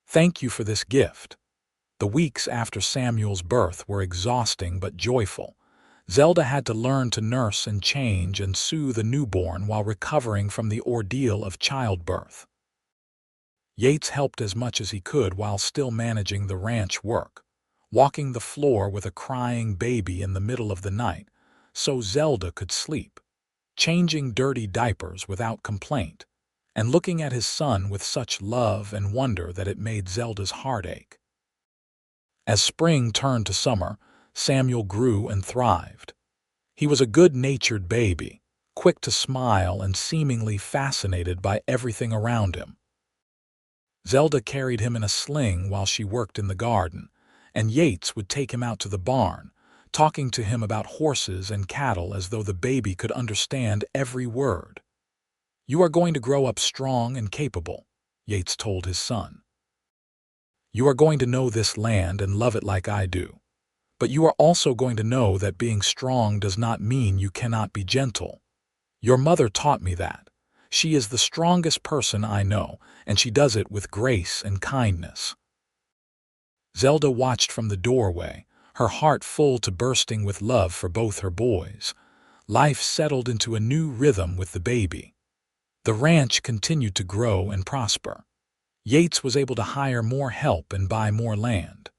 A: Thank you for this gift." The weeks after Samuel's birth were exhausting but joyful. Zelda had to learn to nurse and change and soothe a newborn while recovering from the ordeal of childbirth. Yates helped as much as he could while still managing the ranch work, walking the floor with a crying baby in the middle of the night so Zelda could sleep, changing dirty diapers without complaint, and looking at his son with such love and wonder that it made Zelda's heart ache. As spring turned to summer, Samuel grew and thrived. He was a good-natured baby, quick to smile and seemingly fascinated by everything around him. Zelda carried him in a sling while she worked in the garden, and Yates would take him out to the barn, talking to him about horses and cattle as though the baby could understand every word. "You are going to grow up strong and capable," Yates told his son. "You are going to know this land and love it like I do. But you are also going to know that being strong does not mean you cannot be gentle. Your mother taught me that. She is the strongest person I know, and she does it with grace and kindness." Zelda watched from the doorway, her heart full to bursting with love for both her boys. Life settled into a new rhythm with the baby. The ranch continued to grow and prosper. Yates was able to hire more help and buy more land.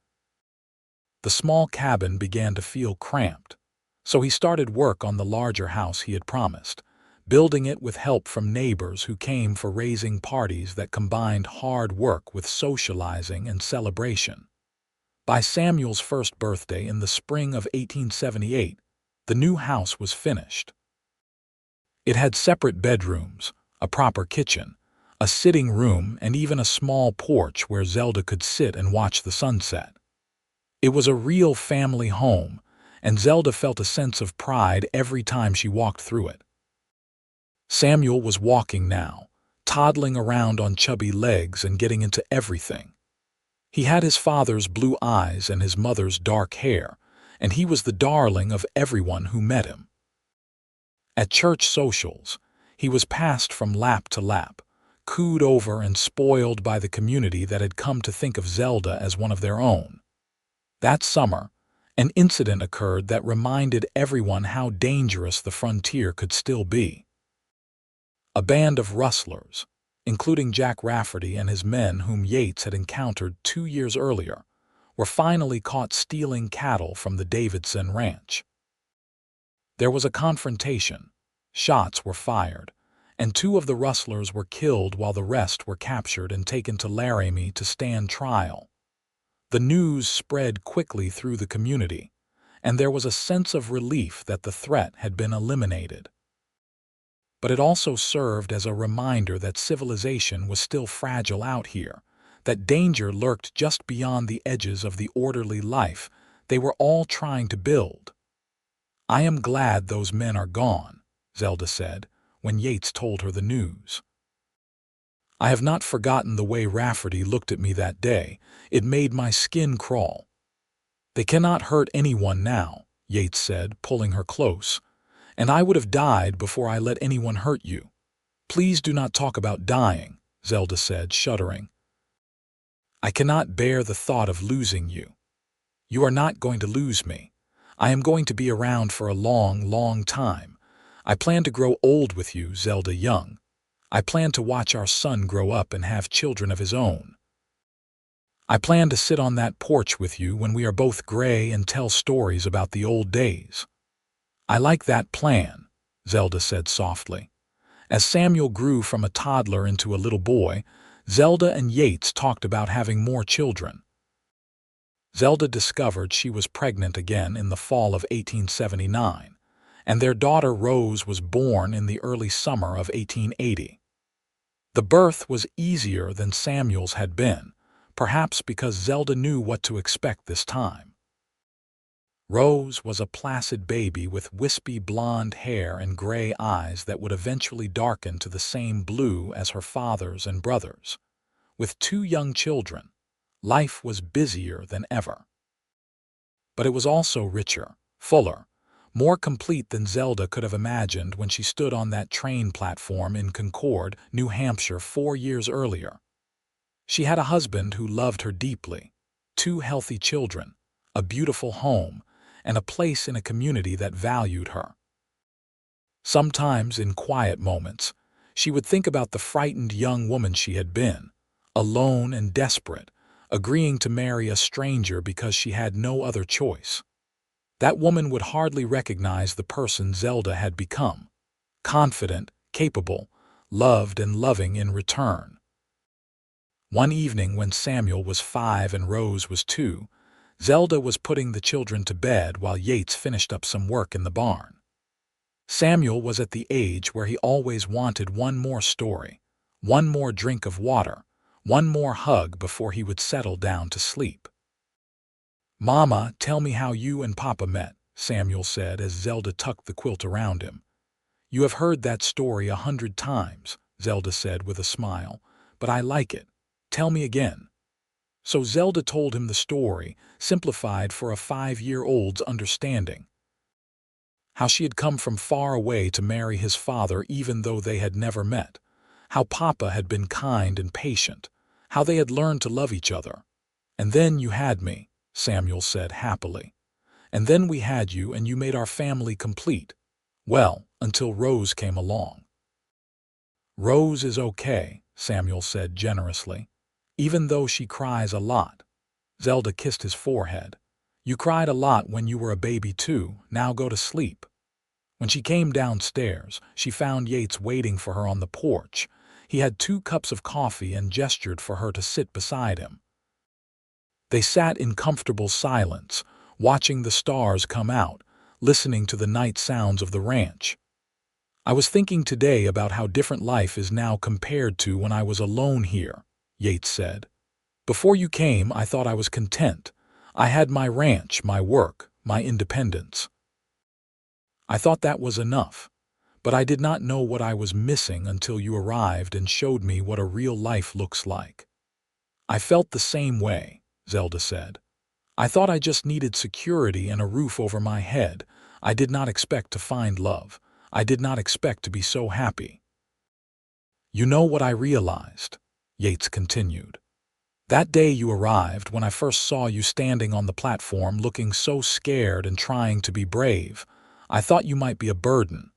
A: The small cabin began to feel cramped, so he started work on the larger house he had promised, building it with help from neighbors who came for raising parties that combined hard work with socializing and celebration. By Samuel's first birthday in the spring of 1878, the new house was finished. It had separate bedrooms, a proper kitchen, a sitting room, and even a small porch where Zelda could sit and watch the sunset. It was a real family home, and Zelda felt a sense of pride every time she walked through it. Samuel was walking now, toddling around on chubby legs and getting into everything. He had his father's blue eyes and his mother's dark hair, and he was the darling of everyone who met him. At church socials, he was passed from lap to lap, cooed over and spoiled by the community that had come to think of Zelda as one of their own. That summer, an incident occurred that reminded everyone how dangerous the frontier could still be. A band of rustlers, including Jack Rafferty and his men whom Yates had encountered 2 years earlier, were finally caught stealing cattle from the Davidson ranch. There was a confrontation, shots were fired, and 2 of the rustlers were killed while the rest were captured and taken to Laramie to stand trial. The news spread quickly through the community, and there was a sense of relief that the threat had been eliminated. But it also served as a reminder that civilization was still fragile out here, that danger lurked just beyond the edges of the orderly life they were all trying to build. "I am glad those men are gone," Zelda said, when Yates told her the news. "I have not forgotten the way Rafferty looked at me that day. It made my skin crawl." "They cannot hurt anyone now," Yates said, pulling her close. "And I would have died before I let anyone hurt you." "Please do not talk about dying," Zelda said, shuddering. "I cannot bear the thought of losing you." "You are not going to lose me. I am going to be around for a long, long time. I plan to grow old with you, Zelda Young. I plan to watch our son grow up and have children of his own. I plan to sit on that porch with you when we are both gray and tell stories about the old days." "I like that plan," Zelda said softly. As Samuel grew from a toddler into a little boy, Zelda and Yates talked about having more children. Zelda discovered she was pregnant again in the fall of 1879, and their daughter Rose was born in the early summer of 1880. The birth was easier than Samuel's had been, perhaps because Zelda knew what to expect this time. Rose was a placid baby with wispy blonde hair and gray eyes that would eventually darken to the same blue as her father's and brothers. With 2 young children, life was busier than ever. But it was also richer, fuller, more complete than Zelda could have imagined when she stood on that train platform in Concord, New Hampshire 4 years earlier. She had a husband who loved her deeply, 2 healthy children, a beautiful home, and a place in a community that valued her. Sometimes, in quiet moments, she would think about the frightened young woman she had been, alone and desperate, agreeing to marry a stranger because she had no other choice. That woman would hardly recognize the person Zelda had become, confident, capable, loved and loving in return. One evening when Samuel was 5 and Rose was 2, Zelda was putting the children to bed while Yates finished up some work in the barn. Samuel was at the age where he always wanted one more story, one more drink of water, one more hug before he would settle down to sleep. "Mama, tell me how you and Papa met," Samuel said as Zelda tucked the quilt around him. "You have heard that story 100 times," Zelda said with a smile, "but I like it. Tell me again." So Zelda told him the story, simplified for a 5-year-old's understanding. How she had come from far away to marry his father even though they had never met. How Papa had been kind and patient. How they had learned to love each other. "And then you had me," Samuel said happily. "And then we had you and you made our family complete. Well, until Rose came along." "Rose is okay," Samuel said generously, "even though she cries a lot." Zelda kissed his forehead. "You cried a lot when you were a baby too. Now go to sleep." When she came downstairs, she found Yates waiting for her on the porch. He had 2 cups of coffee and gestured for her to sit beside him. They sat in comfortable silence, watching the stars come out, listening to the night sounds of the ranch. "I was thinking today about how different life is now compared to when I was alone here," Yates said. "Before you came, I thought I was content. I had my ranch, my work, my independence. I thought that was enough. But I did not know what I was missing until you arrived and showed me what a real life looks like." "I felt the same way," Zelda said. "I thought I just needed security and a roof over my head. I did not expect to find love. I did not expect to be so happy." "You know what I realized," Yates continued. "That day you arrived, when I first saw you standing on the platform looking so scared and trying to be brave, I thought you might be a burden.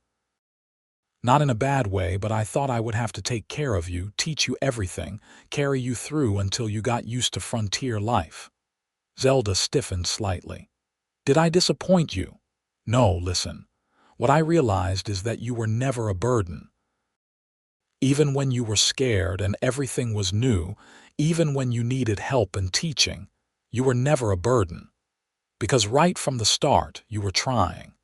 A: Not in a bad way, but I thought I would have to take care of you, teach you everything, carry you through until you got used to frontier life." Zelda stiffened slightly. "Did I disappoint you?" "No, listen. What I realized is that you were never a burden. Even when you were scared and everything was new, even when you needed help and teaching, you were never a burden. Because right from the start, you were trying.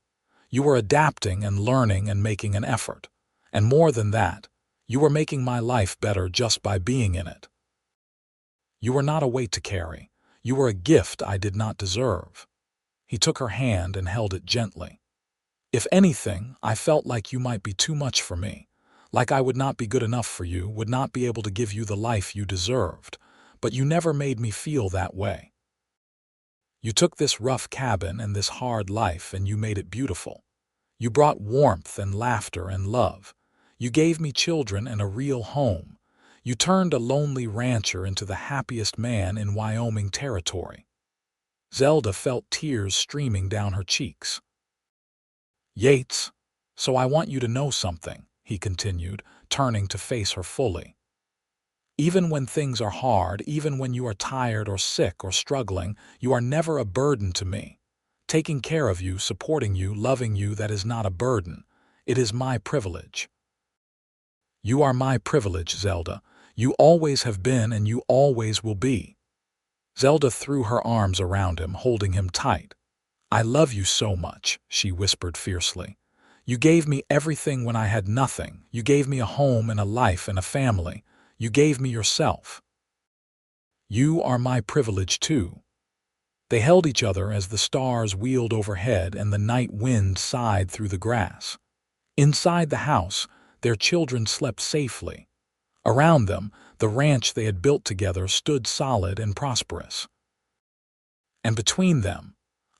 A: You were adapting and learning and making an effort. And more than that, you were making my life better just by being in it. You were not a weight to carry. You were a gift I did not deserve." He took her hand and held it gently. "If anything, I felt like you might be too much for me, like I would not be good enough for you, would not be able to give you the life you deserved, but you never made me feel that way. You took this rough cabin and this hard life and you made it beautiful. You brought warmth and laughter and love. You gave me children and a real home. You turned a lonely rancher into the happiest man in Wyoming Territory." Zelda felt tears streaming down her cheeks. "Yates, so I want you to know something," he continued, turning to face her fully. "Even when things are hard, even when you are tired or sick or struggling, you are never a burden to me. Taking care of you, supporting you, loving you, that is not a burden. It is my privilege. You are my privilege, Zelda. You always have been and you always will be." Zelda threw her arms around him, holding him tight. "I love you so much," she whispered fiercely. "You gave me everything when I had nothing. You gave me a home and a life and a family. You gave me yourself. You are my privilege too." They held each other as the stars wheeled overhead and the night wind sighed through the grass. Inside the house, their children slept safely. Around them, the ranch they had built together stood solid and prosperous. And between them,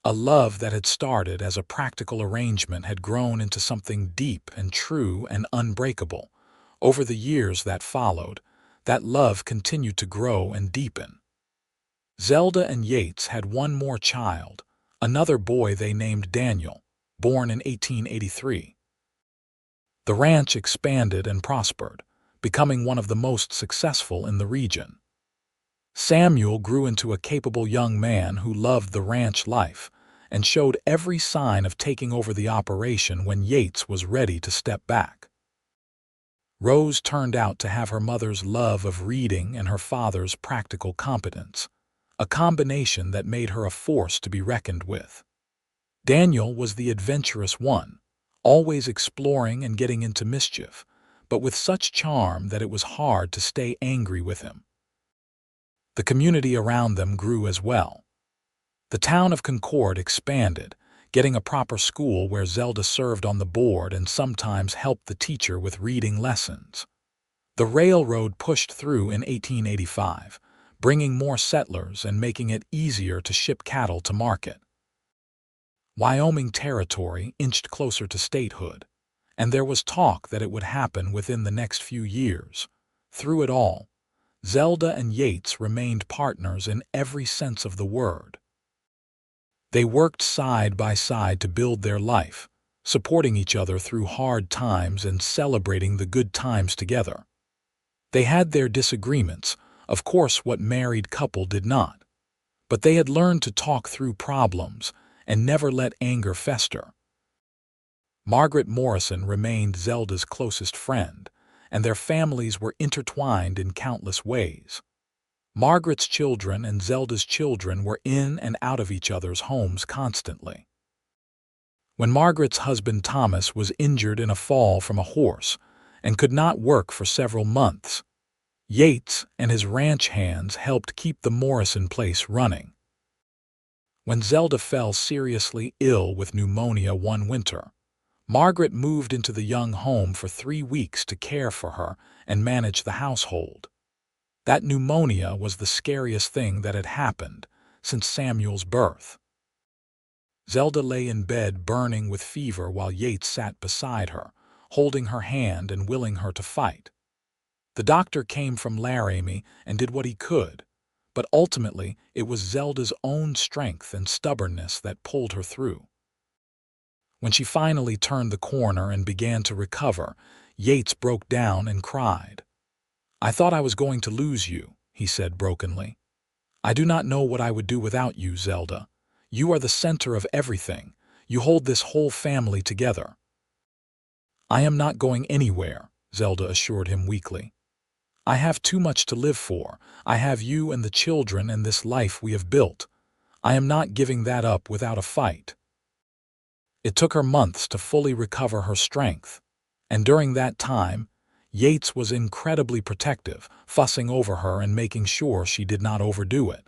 A: a love that had started as a practical arrangement had grown into something deep and true and unbreakable. Over the years that followed, that love continued to grow and deepen. Zelda and Yates had one more child, another boy they named Daniel, born in 1883. The ranch expanded and prospered, becoming one of the most successful in the region. Samuel grew into a capable young man who loved the ranch life and showed every sign of taking over the operation when Yates was ready to step back. Rose turned out to have her mother's love of reading and her father's practical competence, a combination that made her a force to be reckoned with. Daniel was the adventurous one, always exploring and getting into mischief, but with such charm that it was hard to stay angry with him. The community around them grew as well. The town of Concord expanded, getting a proper school where Zelda served on the board and sometimes helped the teacher with reading lessons. The railroad pushed through in 1885, bringing more settlers and making it easier to ship cattle to market. Wyoming Territory inched closer to statehood, and there was talk that it would happen within the next few years. Through it all, Zelda and Yates remained partners in every sense of the word. They worked side by side to build their life, supporting each other through hard times and celebrating the good times together. They had their disagreements, of course what married couple did not, but they had learned to talk through problems and never let anger fester. Margaret Morrison remained Zelda's closest friend, and their families were intertwined in countless ways. Margaret's children and Zelda's children were in and out of each other's homes constantly. When Margaret's husband Thomas was injured in a fall from a horse and could not work for several months, Yates and his ranch hands helped keep the Morrison place running. When Zelda fell seriously ill with pneumonia one winter, Margaret moved into the Young home for 3 weeks to care for her and manage the household. That pneumonia was the scariest thing that had happened since Samuel's birth. Zelda lay in bed burning with fever while Yates sat beside her, holding her hand and willing her to fight. The doctor came from Laramie and did what he could, but ultimately it was Zelda's own strength and stubbornness that pulled her through. When she finally turned the corner and began to recover, Yates broke down and cried. "I thought I was going to lose you," he said brokenly. "I do not know what I would do without you, Zelda. You are the center of everything. You hold this whole family together." "I am not going anywhere," Zelda assured him weakly. "I have too much to live for. I have you and the children and this life we have built. I am not giving that up without a fight." It took her months to fully recover her strength, and during that time, Yates was incredibly protective, fussing over her and making sure she did not overdo it.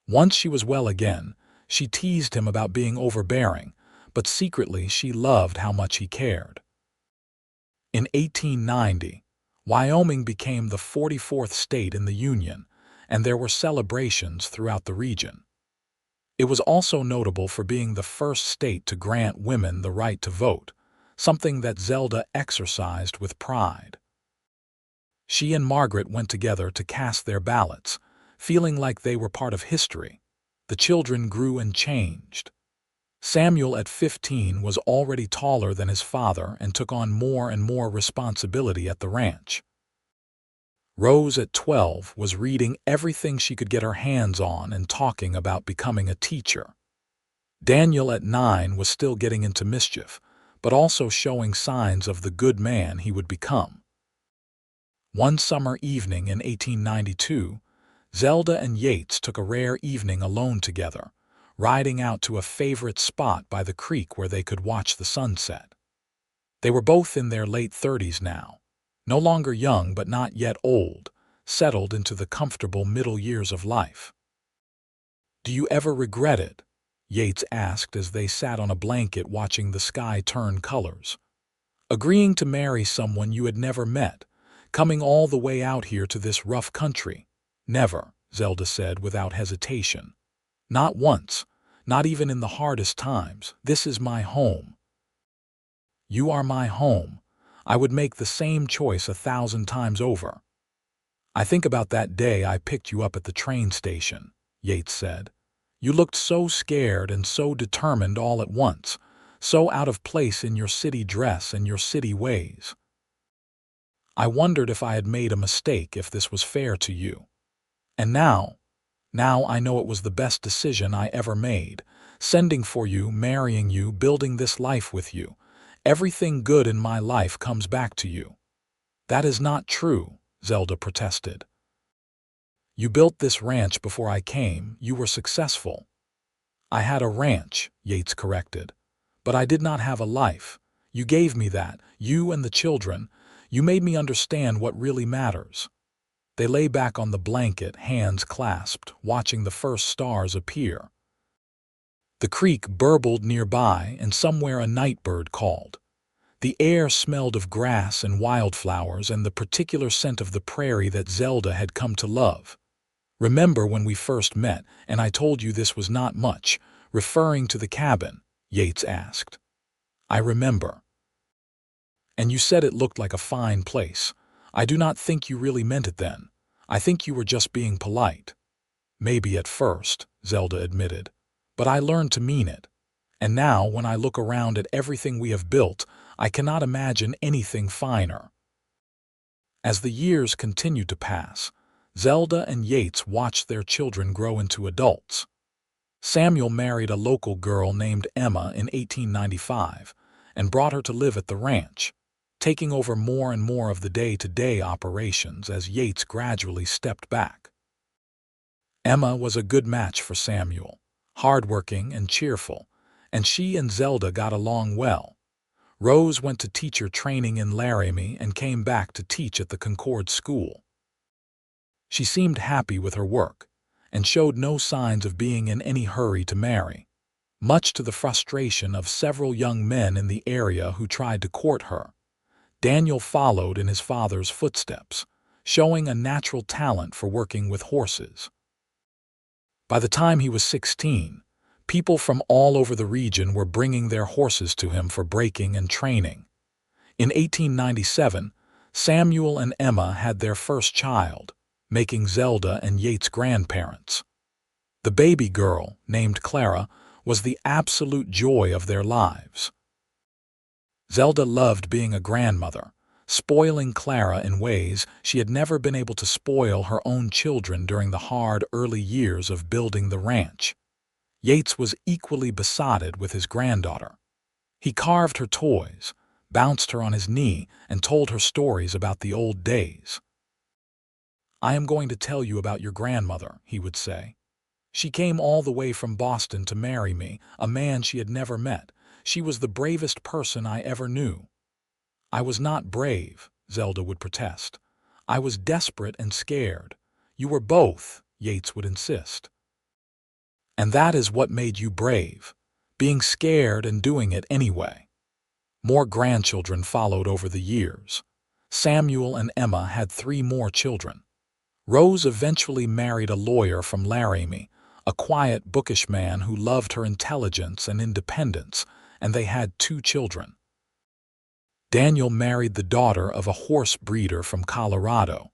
A: Once she was well again, she teased him about being overbearing, but secretly she loved how much he cared. In 1890, Wyoming became the 44th state in the Union, and there were celebrations throughout the region. It was also notable for being the first state to grant women the right to vote, something that Zelda exercised with pride. She and Margaret went together to cast their ballots, feeling like they were part of history. The children grew and changed. Samuel at 15 was already taller than his father and took on more and more responsibility at the ranch. Rose at 12 was reading everything she could get her hands on and talking about becoming a teacher. Daniel at 9 was still getting into mischief, but also showing signs of the good man he would become. One summer evening in 1892, Zelda and Yates took a rare evening alone together, riding out to a favorite spot by the creek where they could watch the sunset. They were both in their late 30s now, no longer young but not yet old, settled into the comfortable middle years of life. "Do you ever regret it?" Yates asked as they sat on a blanket watching the sky turn colors. "Agreeing to marry someone you had never met, coming all the way out here to this rough country?" "Never," Zelda said without hesitation. "Not once, not even in the hardest times. This is my home." "You are my home. I would make the same choice 1,000 times over." "I think about that day I picked you up at the train station," Yates said. "You looked so scared and so determined all at once, so out of place in your city dress and your city ways. I wondered if I had made a mistake, if this was fair to you. And now I know it was the best decision I ever made, sending for you, marrying you, building this life with you. Everything good in my life comes back to you." "That is not true," Zelda protested. "You built this ranch before I came. You were successful." "I had a ranch," Yates corrected. "But I did not have a life. You gave me that, you and the children. You made me understand what really matters." They lay back on the blanket, hands clasped, watching the first stars appear. The creek burbled nearby, and somewhere a nightbird called. The air smelled of grass and wildflowers and the particular scent of the prairie that Zelda had come to love. "Remember when we first met, and I told you this was not much, referring to the cabin?" Yates asked. "I remember. And you said it looked like a fine place. I do not think you really meant it then. I think you were just being polite." "Maybe at first," Zelda admitted. "But I learned to mean it. And now, when I look around at everything we have built, I cannot imagine anything finer." As the years continued to pass, Zelda and Yates watched their children grow into adults. Samuel married a local girl named Emma in 1895 and brought her to live at the ranch, taking over more and more of the day-to-day operations as Yates gradually stepped back. Emma was a good match for Samuel, hardworking and cheerful, and she and Zelda got along well. Rose went to teacher training in Laramie and came back to teach at the Concord School. She seemed happy with her work and showed no signs of being in any hurry to marry, much to the frustration of several young men in the area who tried to court her. Daniel followed in his father's footsteps, showing a natural talent for working with horses. By the time he was 16, people from all over the region were bringing their horses to him for breaking and training. In 1897, Samuel and Emma had their first child, making Zelda and Yates grandparents. The baby girl, named Clara, was the absolute joy of their lives. Zelda loved being a grandmother, spoiling Clara in ways she had never been able to spoil her own children during the hard early years of building the ranch. Yates was equally besotted with his granddaughter. He carved her toys, bounced her on his knee, and told her stories about the old days. "I am going to tell you about your grandmother," he would say. "She came all the way from Boston to marry me, a man she had never met. She was the bravest person I ever knew." "I was not brave," Zelda would protest. "I was desperate and scared." "You were both," Yates would insist. "And that is what made you brave, being scared and doing it anyway." More grandchildren followed over the years. Samuel and Emma had 3 more children. Rose eventually married a lawyer from Laramie, a quiet, bookish man who loved her intelligence and independence, and they had 2 children. Daniel married the daughter of a horse breeder from Colorado,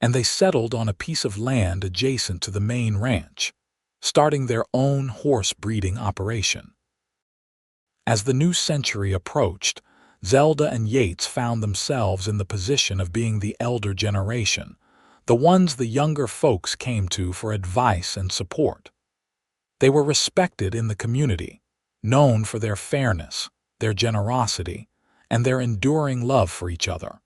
A: and they settled on a piece of land adjacent to the main ranch, starting their own horse breeding operation. As the new century approached, Zelda and Yates found themselves in the position of being the elder generation, the ones the younger folks came to for advice and support. They were respected in the community, known for their fairness, their generosity, and their enduring love for each other.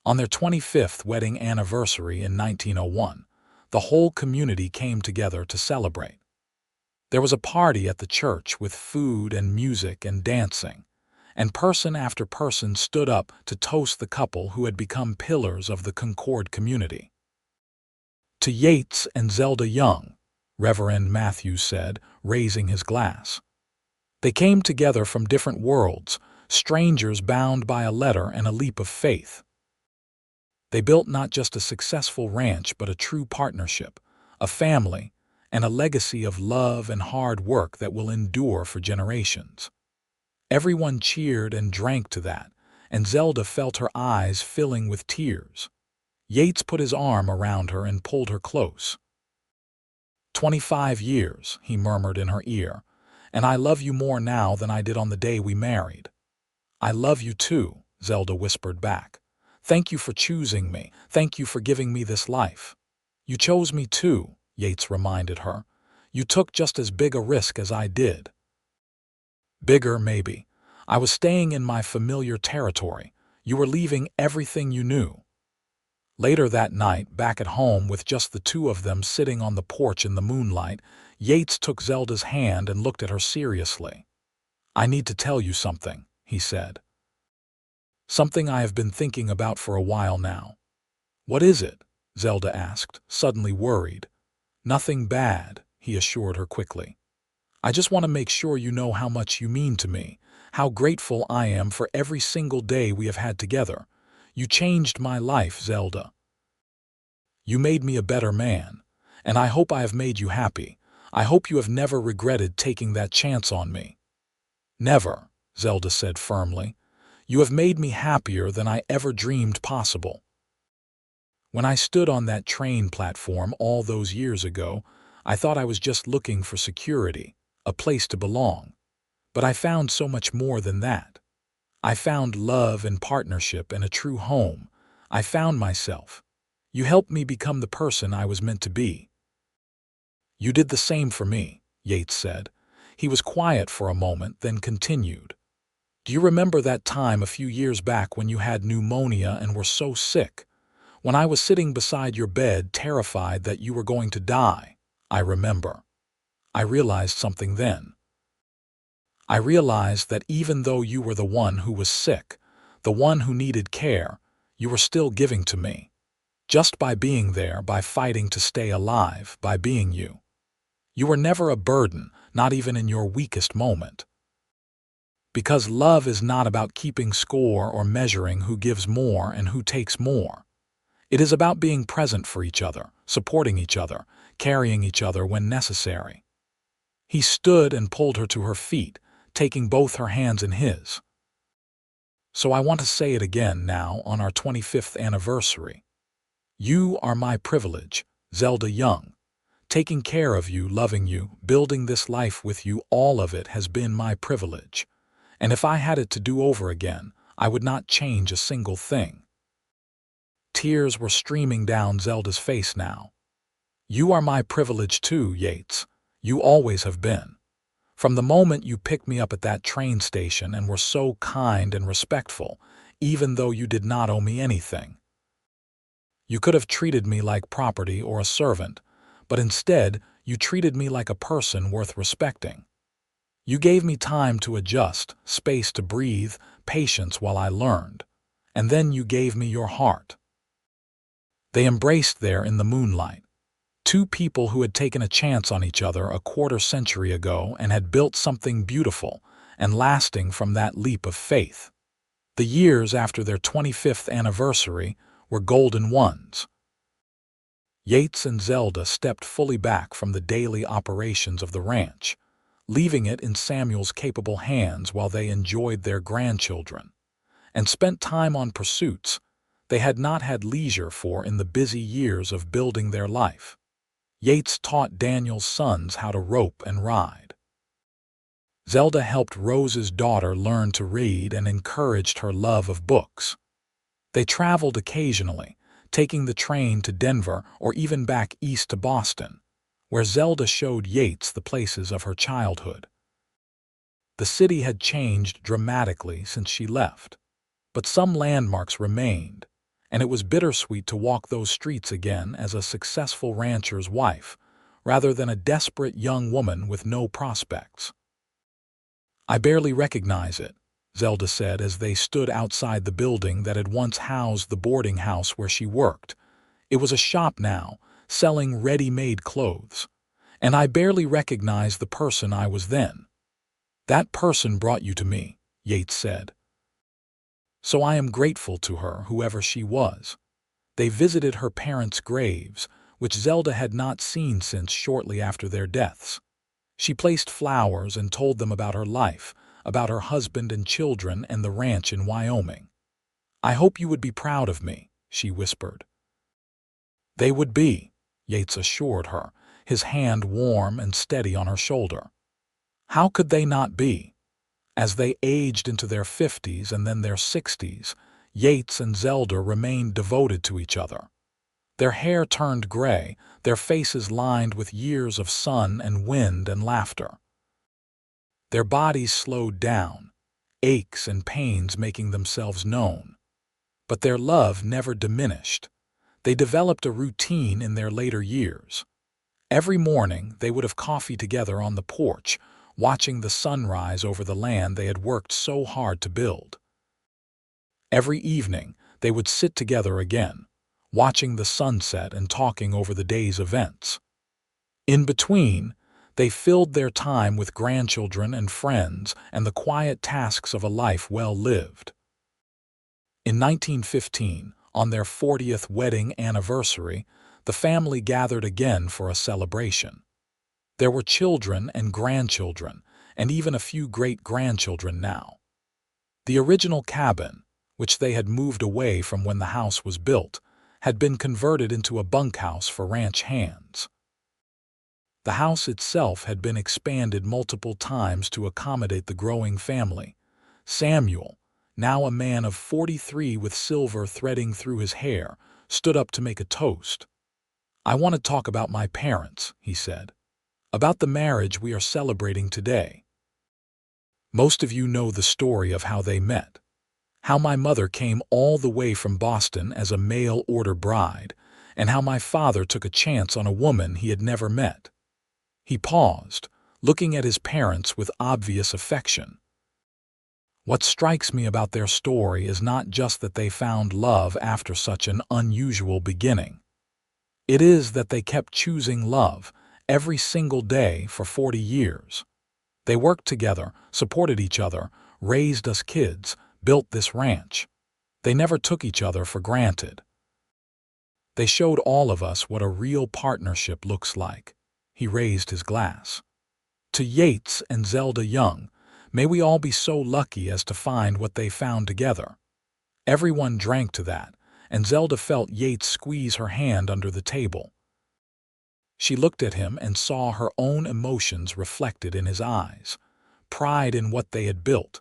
A: On their 25th wedding anniversary in 1901, the whole community came together to celebrate. There was a party at the church with food and music and dancing, and person after person stood up to toast the couple who had become pillars of the Concord community. To Yates and Zelda Young, Reverend Matthews said, raising his glass. They came together from different worlds, strangers bound by a letter and a leap of faith. They built not just a successful ranch but a true partnership, a family, and a legacy of love and hard work that will endure for generations. Everyone cheered and drank to that, and Zelda felt her eyes filling with tears. Yates put his arm around her and pulled her close. 25 years, he murmured in her ear, and I love you more now than I did on the day we married. I love you too, Zelda whispered back. Thank you for choosing me. Thank you for giving me this life. You chose me too, Yates reminded her. You took just as big a risk as I did. Bigger, maybe. I was staying in my familiar territory. You were leaving everything you knew. Later that night, back at home with just the two of them sitting on the porch in the moonlight, Yates took Zelda's hand and looked at her seriously. I need to tell you something, he said. Something I have been thinking about for a while now. What is it? Zelda asked, suddenly worried. Nothing bad, he assured her quickly. I just want to make sure you know how much you mean to me, how grateful I am for every single day we have had together. You changed my life, Zelda. You made me a better man, and I hope I have made you happy. I hope you have never regretted taking that chance on me. Never, Zelda said firmly. You have made me happier than I ever dreamed possible. When I stood on that train platform all those years ago, I thought I was just looking for security, a place to belong. But I found so much more than that. I found love and partnership and a true home. I found myself. You helped me become the person I was meant to be. You did the same for me, Yates said. He was quiet for a moment, then continued. Do you remember that time a few years back when you had pneumonia and were so sick? When I was sitting beside your bed, terrified that you were going to die? I remember. I realized something then. I realized that even though you were the one who was sick, the one who needed care, you were still giving to me. Just by being there, by fighting to stay alive, by being you. You were never a burden, not even in your weakest moment. Because love is not about keeping score or measuring who gives more and who takes more. It is about being present for each other, supporting each other, carrying each other when necessary. He stood and pulled her to her feet, taking both her hands in his. So I want to say it again now on our 25th anniversary. You are my privilege, Zelda Young. Taking care of you, loving you, building this life with you, all of it has been my privilege. And if I had it to do over again, I would not change a single thing. Tears were streaming down Zelda's face now. You are my privilege too, Yates. You always have been. From the moment you picked me up at that train station and were so kind and respectful, even though you did not owe me anything. You could have treated me like property or a servant, but instead you treated me like a person worth respecting. You gave me time to adjust, space to breathe, patience while I learned. And then you gave me your heart. They embraced there in the moonlight. Two people who had taken a chance on each other a quarter-century ago and had built something beautiful and lasting from that leap of faith. The years after their 25th anniversary were golden ones. Yates and Zelda stepped fully back from the daily operations of the ranch, leaving it in Samuel's capable hands while they enjoyed their grandchildren, and spent time on pursuits they had not had leisure for in the busy years of building their life. Yates taught Daniel's sons how to rope and ride. Zelda helped Rose's daughter learn to read and encouraged her love of books. They traveled occasionally, taking the train to Denver or even back east to Boston, where Zelda showed Yates the places of her childhood. The city had changed dramatically since she left, but some landmarks remained, and it was bittersweet to walk those streets again as a successful rancher's wife, rather than a desperate young woman with no prospects. I barely recognize it, Zelda said as they stood outside the building that had once housed the boarding house where she worked. It was a shop now, selling ready-made clothes, and I barely recognized the person I was then. That person brought you to me, Yates said. So I am grateful to her, whoever she was. They visited her parents' graves, which Zelda had not seen since shortly after their deaths. She placed flowers and told them about her life, about her husband and children and the ranch in Wyoming. I hope you would be proud of me, she whispered. They would be, Yates assured her, his hand warm and steady on her shoulder. How could they not be? As they aged into their 50s and then their 60s, Yates and Zelda remained devoted to each other. Their hair turned gray, their faces lined with years of sun and wind and laughter. Their bodies slowed down, aches and pains making themselves known. But their love never diminished. They developed a routine in their later years. Every morning they would have coffee together on the porch, watching the sunrise over the land they had worked so hard to build. Every evening they would sit together again, watching the sunset and talking over the day's events. In between, they filled their time with grandchildren and friends and the quiet tasks of a life well lived. In 1915, on their 40th wedding anniversary, the family gathered again for a celebration. There were children and grandchildren, and even a few great-grandchildren now. The original cabin, which they had moved away from when the house was built, had been converted into a bunkhouse for ranch hands. The house itself had been expanded multiple times to accommodate the growing family. Samuel, now a man of 43 with silver threading through his hair, stood up to make a toast. "I want to talk about my parents," he said. "About the marriage we are celebrating today. Most of you know the story of how they met. How my mother came all the way from Boston as a mail-order bride, and how my father took a chance on a woman he had never met." He paused, looking at his parents with obvious affection. "What strikes me about their story is not just that they found love after such an unusual beginning. It is that they kept choosing love every single day for 40 years. They worked together, supported each other, raised us kids, built this ranch. They never took each other for granted. They showed all of us what a real partnership looks like." He raised his glass. "To Yates and Zelda Young, may we all be so lucky as to find what they found together." Everyone drank to that, and Zelda felt Yates squeeze her hand under the table. She looked at him and saw her own emotions reflected in his eyes. Pride in what they had built,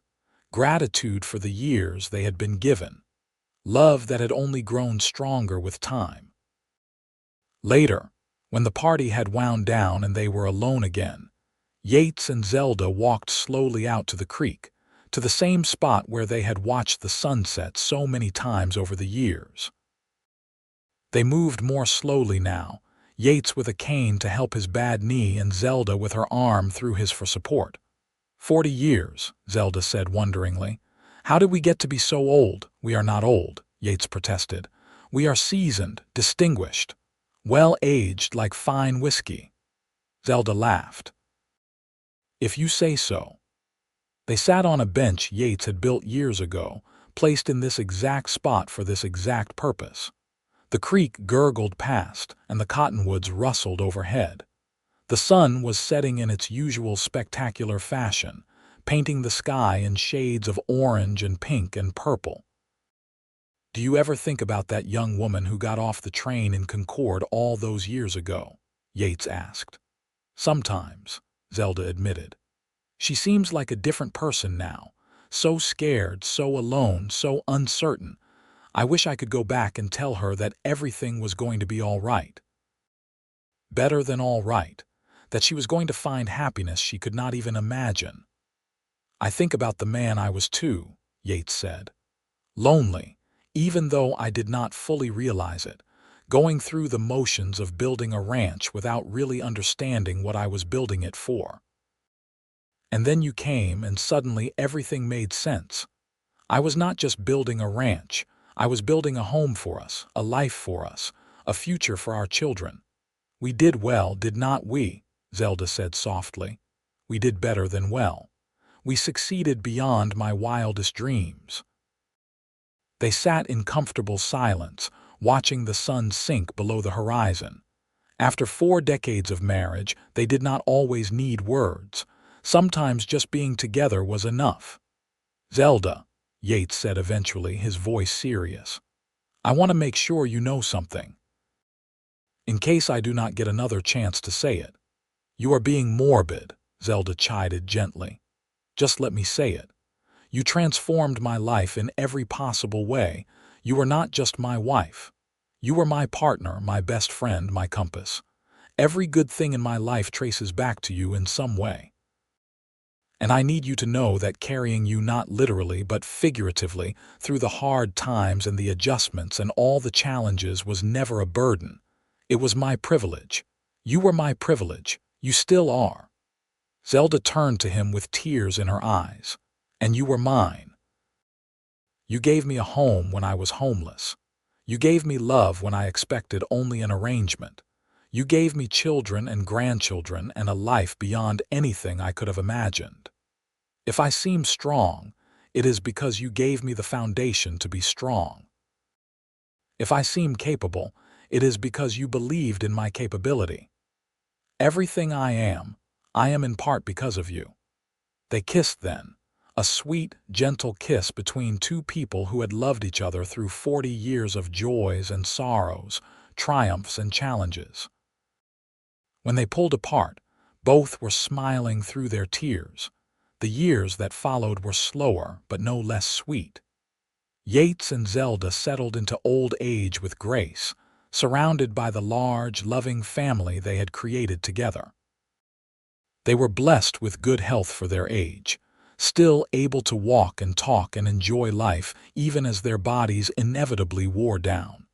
A: gratitude for the years they had been given, love that had only grown stronger with time. Later, when the party had wound down and they were alone again, Yates and Zelda walked slowly out to the creek, to the same spot where they had watched the sunset so many times over the years. They moved more slowly now, Yates with a cane to help his bad knee and Zelda with her arm through his for support. 40 years, Zelda said wonderingly. "How did we get to be so old?" "We are not old," Yates protested. "We are seasoned, distinguished, well-aged like fine whiskey." Zelda laughed. "If you say so." They sat on a bench Yates had built years ago, placed in this exact spot for this exact purpose. The creek gurgled past, and the cottonwoods rustled overhead. The sun was setting in its usual spectacular fashion, painting the sky in shades of orange and pink and purple. "Do you ever think about that young woman who got off the train in Concord all those years ago?" Yates asked. "Sometimes," Zelda admitted. "She seems like a different person now, so scared, so alone, so uncertain. I wish I could go back and tell her that everything was going to be all right. Better than all right, that she was going to find happiness she could not even imagine." "I think about the man I was too," Yates said. "Lonely, even though I did not fully realize it, going through the motions of building a ranch without really understanding what I was building it for. And then you came and suddenly everything made sense. I was not just building a ranch, I was building a home for us, a life for us, a future for our children. We did well, did not we?" Zelda said softly. "We did better than well. We succeeded beyond my wildest dreams." They sat in comfortable silence, watching the sun sink below the horizon. After 4 decades of marriage, they did not always need words. Sometimes just being together was enough. "Zelda," Yates said eventually, his voice serious, "I want to make sure you know something. In case I do not get another chance to say it." "You are being morbid," Zelda chided gently. "Just let me say it. You transformed my life in every possible way. You were not just my wife. You were my partner, my best friend, my compass. Every good thing in my life traces back to you in some way. And I need you to know that carrying you not literally but figuratively through the hard times and the adjustments and all the challenges was never a burden. It was my privilege. You were my privilege. You still are." Zelda turned to him with tears in her eyes. "And you were mine. You gave me a home when I was homeless. You gave me love when I expected only an arrangement. You gave me children and grandchildren and a life beyond anything I could have imagined. If I seem strong, it is because you gave me the foundation to be strong. If I seem capable, it is because you believed in my capability. Everything I am in part because of you." They kissed then, a sweet, gentle kiss between two people who had loved each other through 40 years of joys and sorrows, triumphs and challenges. When they pulled apart, both were smiling through their tears. The years that followed were slower but no less sweet. Yates and Zelda settled into old age with grace, surrounded by the large, loving family they had created together. They were blessed with good health for their age, still able to walk and talk and enjoy life even as their bodies inevitably wore down.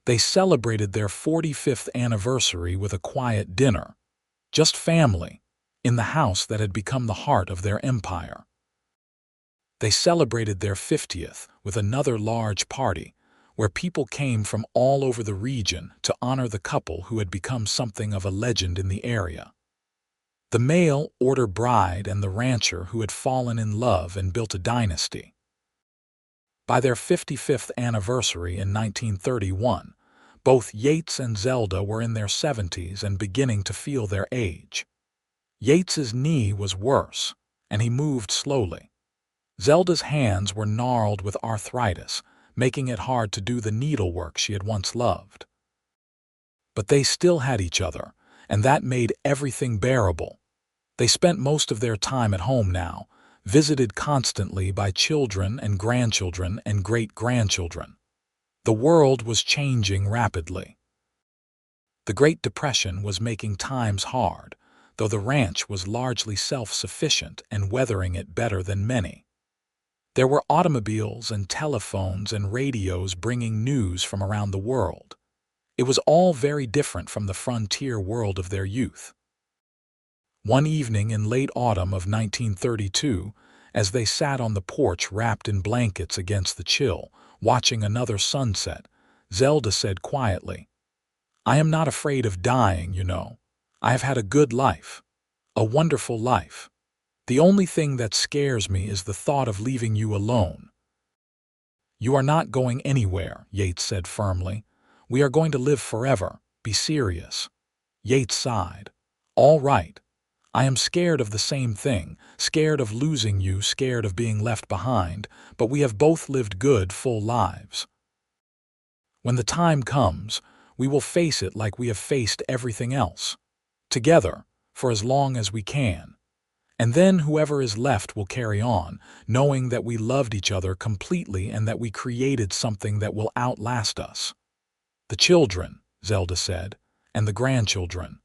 A: They celebrated their 45th anniversary with a quiet dinner, just family, in the house that had become the heart of their empire. They celebrated their 50th with another large party, where people came from all over the region to honor the couple who had become something of a legend in the area. The mail-order bride and the rancher who had fallen in love and built a dynasty. By their 55th anniversary in 1931, both Yates and Zelda were in their 70s and beginning to feel their age. Yates's knee was worse, and he moved slowly. Zelda's hands were gnarled with arthritis, making it hard to do the needlework she had once loved. But they still had each other, and that made everything bearable. They spent most of their time at home now, visited constantly by children and grandchildren and great-grandchildren. The world was changing rapidly. The Great Depression was making times hard, though the ranch was largely self-sufficient and weathering it better than many. There were automobiles and telephones and radios bringing news from around the world. It was all very different from the frontier world of their youth. One evening in late autumn of 1932, as they sat on the porch wrapped in blankets against the chill, watching another sunset, Zelda said quietly, "I am not afraid of dying, you know. I have had a good life, a wonderful life. The only thing that scares me is the thought of leaving you alone." "You are not going anywhere," Yates said firmly. "We are going to live forever. Be serious." Yates sighed. "All right. I am scared of the same thing, scared of losing you, scared of being left behind, but we have both lived good, full lives. When the time comes, we will face it like we have faced everything else, together, for as long as we can. And then whoever is left will carry on, knowing that we loved each other completely and that we created something that will outlast us. The children," Zelda said, "and the grandchildren.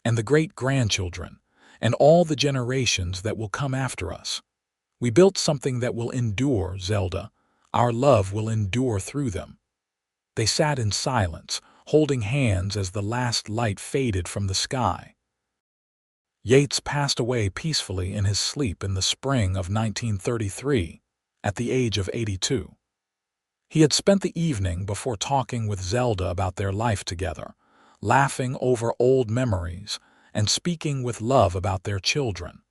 A: And the great-grandchildren, and all the generations that will come after us. We built something that will endure, Zelda. Our love will endure through them." They sat in silence, holding hands as the last light faded from the sky. Yates passed away peacefully in his sleep in the spring of 1933, at the age of 82. He had spent the evening before talking with Zelda about their life together, laughing over old memories, and speaking with love about their children.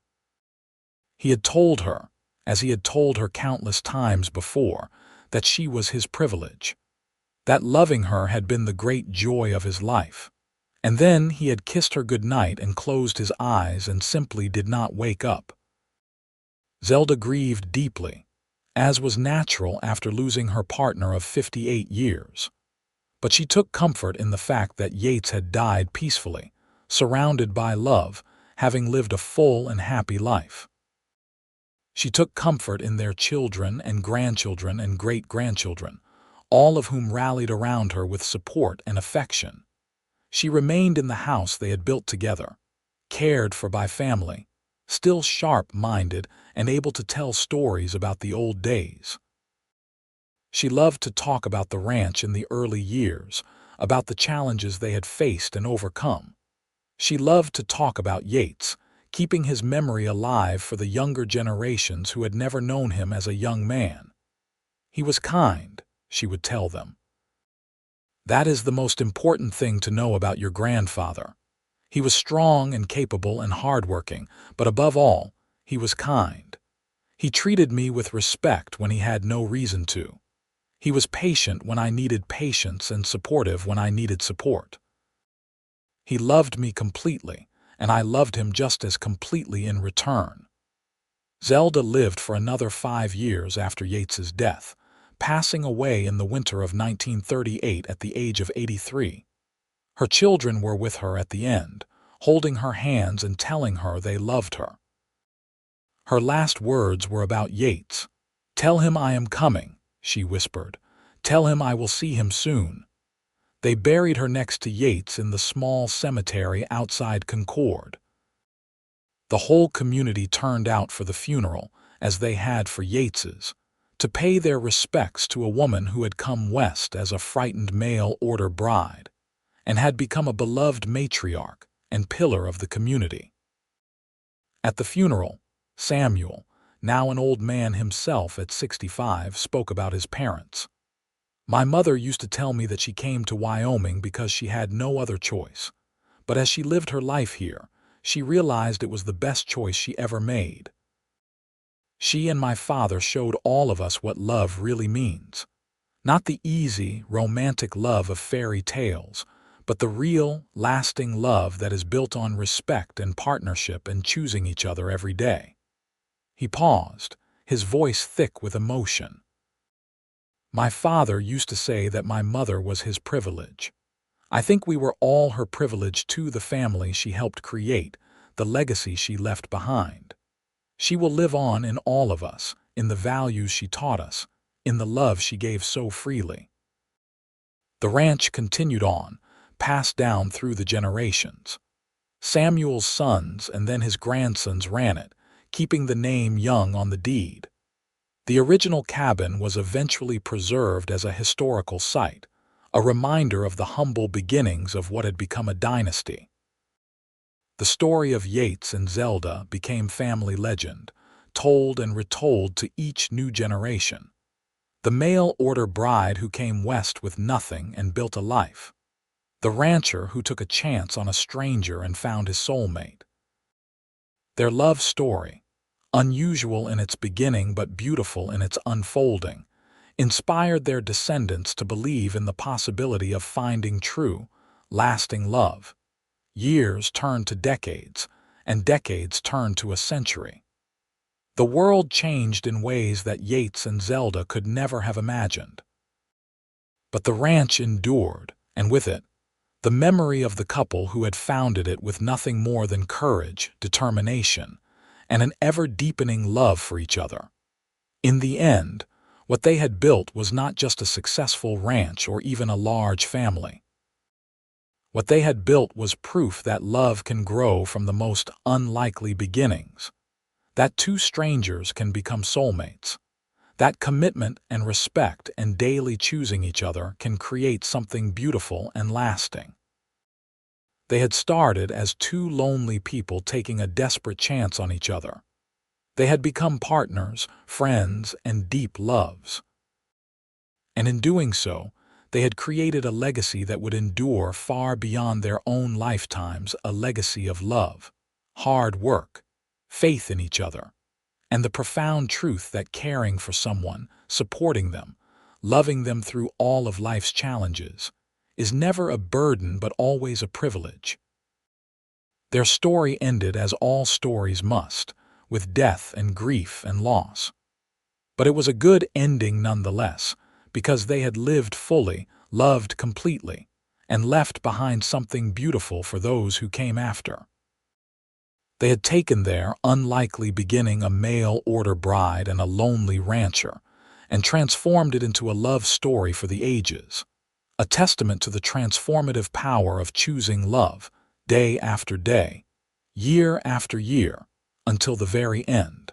A: He had told her, as he had told her countless times before, that she was his privilege, that loving her had been the great joy of his life. And then he had kissed her goodnight and closed his eyes and simply did not wake up. Zelda grieved deeply, as was natural after losing her partner of 58 years. But she took comfort in the fact that Yates had died peacefully, surrounded by love, having lived a full and happy life. She took comfort in their children and grandchildren and great-grandchildren, all of whom rallied around her with support and affection. She remained in the house they had built together, cared for by family, still sharp-minded and able to tell stories about the old days. She loved to talk about the ranch in the early years, about the challenges they had faced and overcome. She loved to talk about Yates, keeping his memory alive for the younger generations who had never known him as a young man. He was kind, she would tell them. That is the most important thing to know about your grandfather. He was strong and capable and hardworking, but above all, he was kind. He treated me with respect when he had no reason to. He was patient when I needed patience and supportive when I needed support. He loved me completely, and I loved him just as completely in return. Zelda lived for another 5 years after Yates's death, passing away in the winter of 1938 at the age of 83. Her children were with her at the end, holding her hands and telling her they loved her. Her last words were about Yates. "Tell him I am coming," she whispered. "Tell him I will see him soon." They buried her next to Yates in the small cemetery outside Concord. The whole community turned out for the funeral, as they had for Yates's, to pay their respects to a woman who had come west as a frightened mail-order bride, and had become a beloved matriarch and pillar of the community. At the funeral, Samuel, now an old man himself at 65, spoke about his parents. "My mother used to tell me that she came to Wyoming because she had no other choice. But as she lived her life here, she realized it was the best choice she ever made. She and my father showed all of us what love really means. Not the easy, romantic love of fairy tales, but the real, lasting love that is built on respect and partnership and choosing each other every day." He paused, his voice thick with emotion. "My father used to say that my mother was his privilege. I think we were all her privilege to the family she helped create, the legacy she left behind. She will live on in all of us, in the values she taught us, in the love she gave so freely." The ranch continued on, passed down through the generations. Samuel's sons and then his grandsons ran it, keeping the name Young on the deed. The original cabin was eventually preserved as a historical site, a reminder of the humble beginnings of what had become a dynasty. The story of Yates and Zelda became family legend, told and retold to each new generation. The mail-order bride who came west with nothing and built a life. The rancher who took a chance on a stranger and found his soulmate. Their love story, unusual in its beginning but beautiful in its unfolding, inspired their descendants to believe in the possibility of finding true, lasting love. Years turned to decades, and decades turned to a century. The world changed in ways that Yates and Zelda could never have imagined. But the ranch endured, and with it, the memory of the couple who had founded it with nothing more than courage, determination, and an ever-deepening love for each other. In the end, what they had built was not just a successful ranch or even a large family. What they had built was proof that love can grow from the most unlikely beginnings, that two strangers can become soulmates, that commitment and respect and daily choosing each other can create something beautiful and lasting. They had started as two lonely people taking a desperate chance on each other. They had become partners, friends, and deep loves. And in doing so, They had created a legacy that would endure far beyond their own lifetimes, a legacy of love, hard work, faith in each other, and the profound truth that caring for someone, supporting them, loving them through all of life's challenges, is never a burden but always a privilege. Their story ended as all stories must, with death and grief and loss. But it was a good ending nonetheless, because they had lived fully, loved completely, and left behind something beautiful for those who came after. They had taken their unlikely beginning, a mail-order bride and a lonely rancher, and transformed it into a love story for the ages, a testament to the transformative power of choosing love, day after day, year after year, until the very end.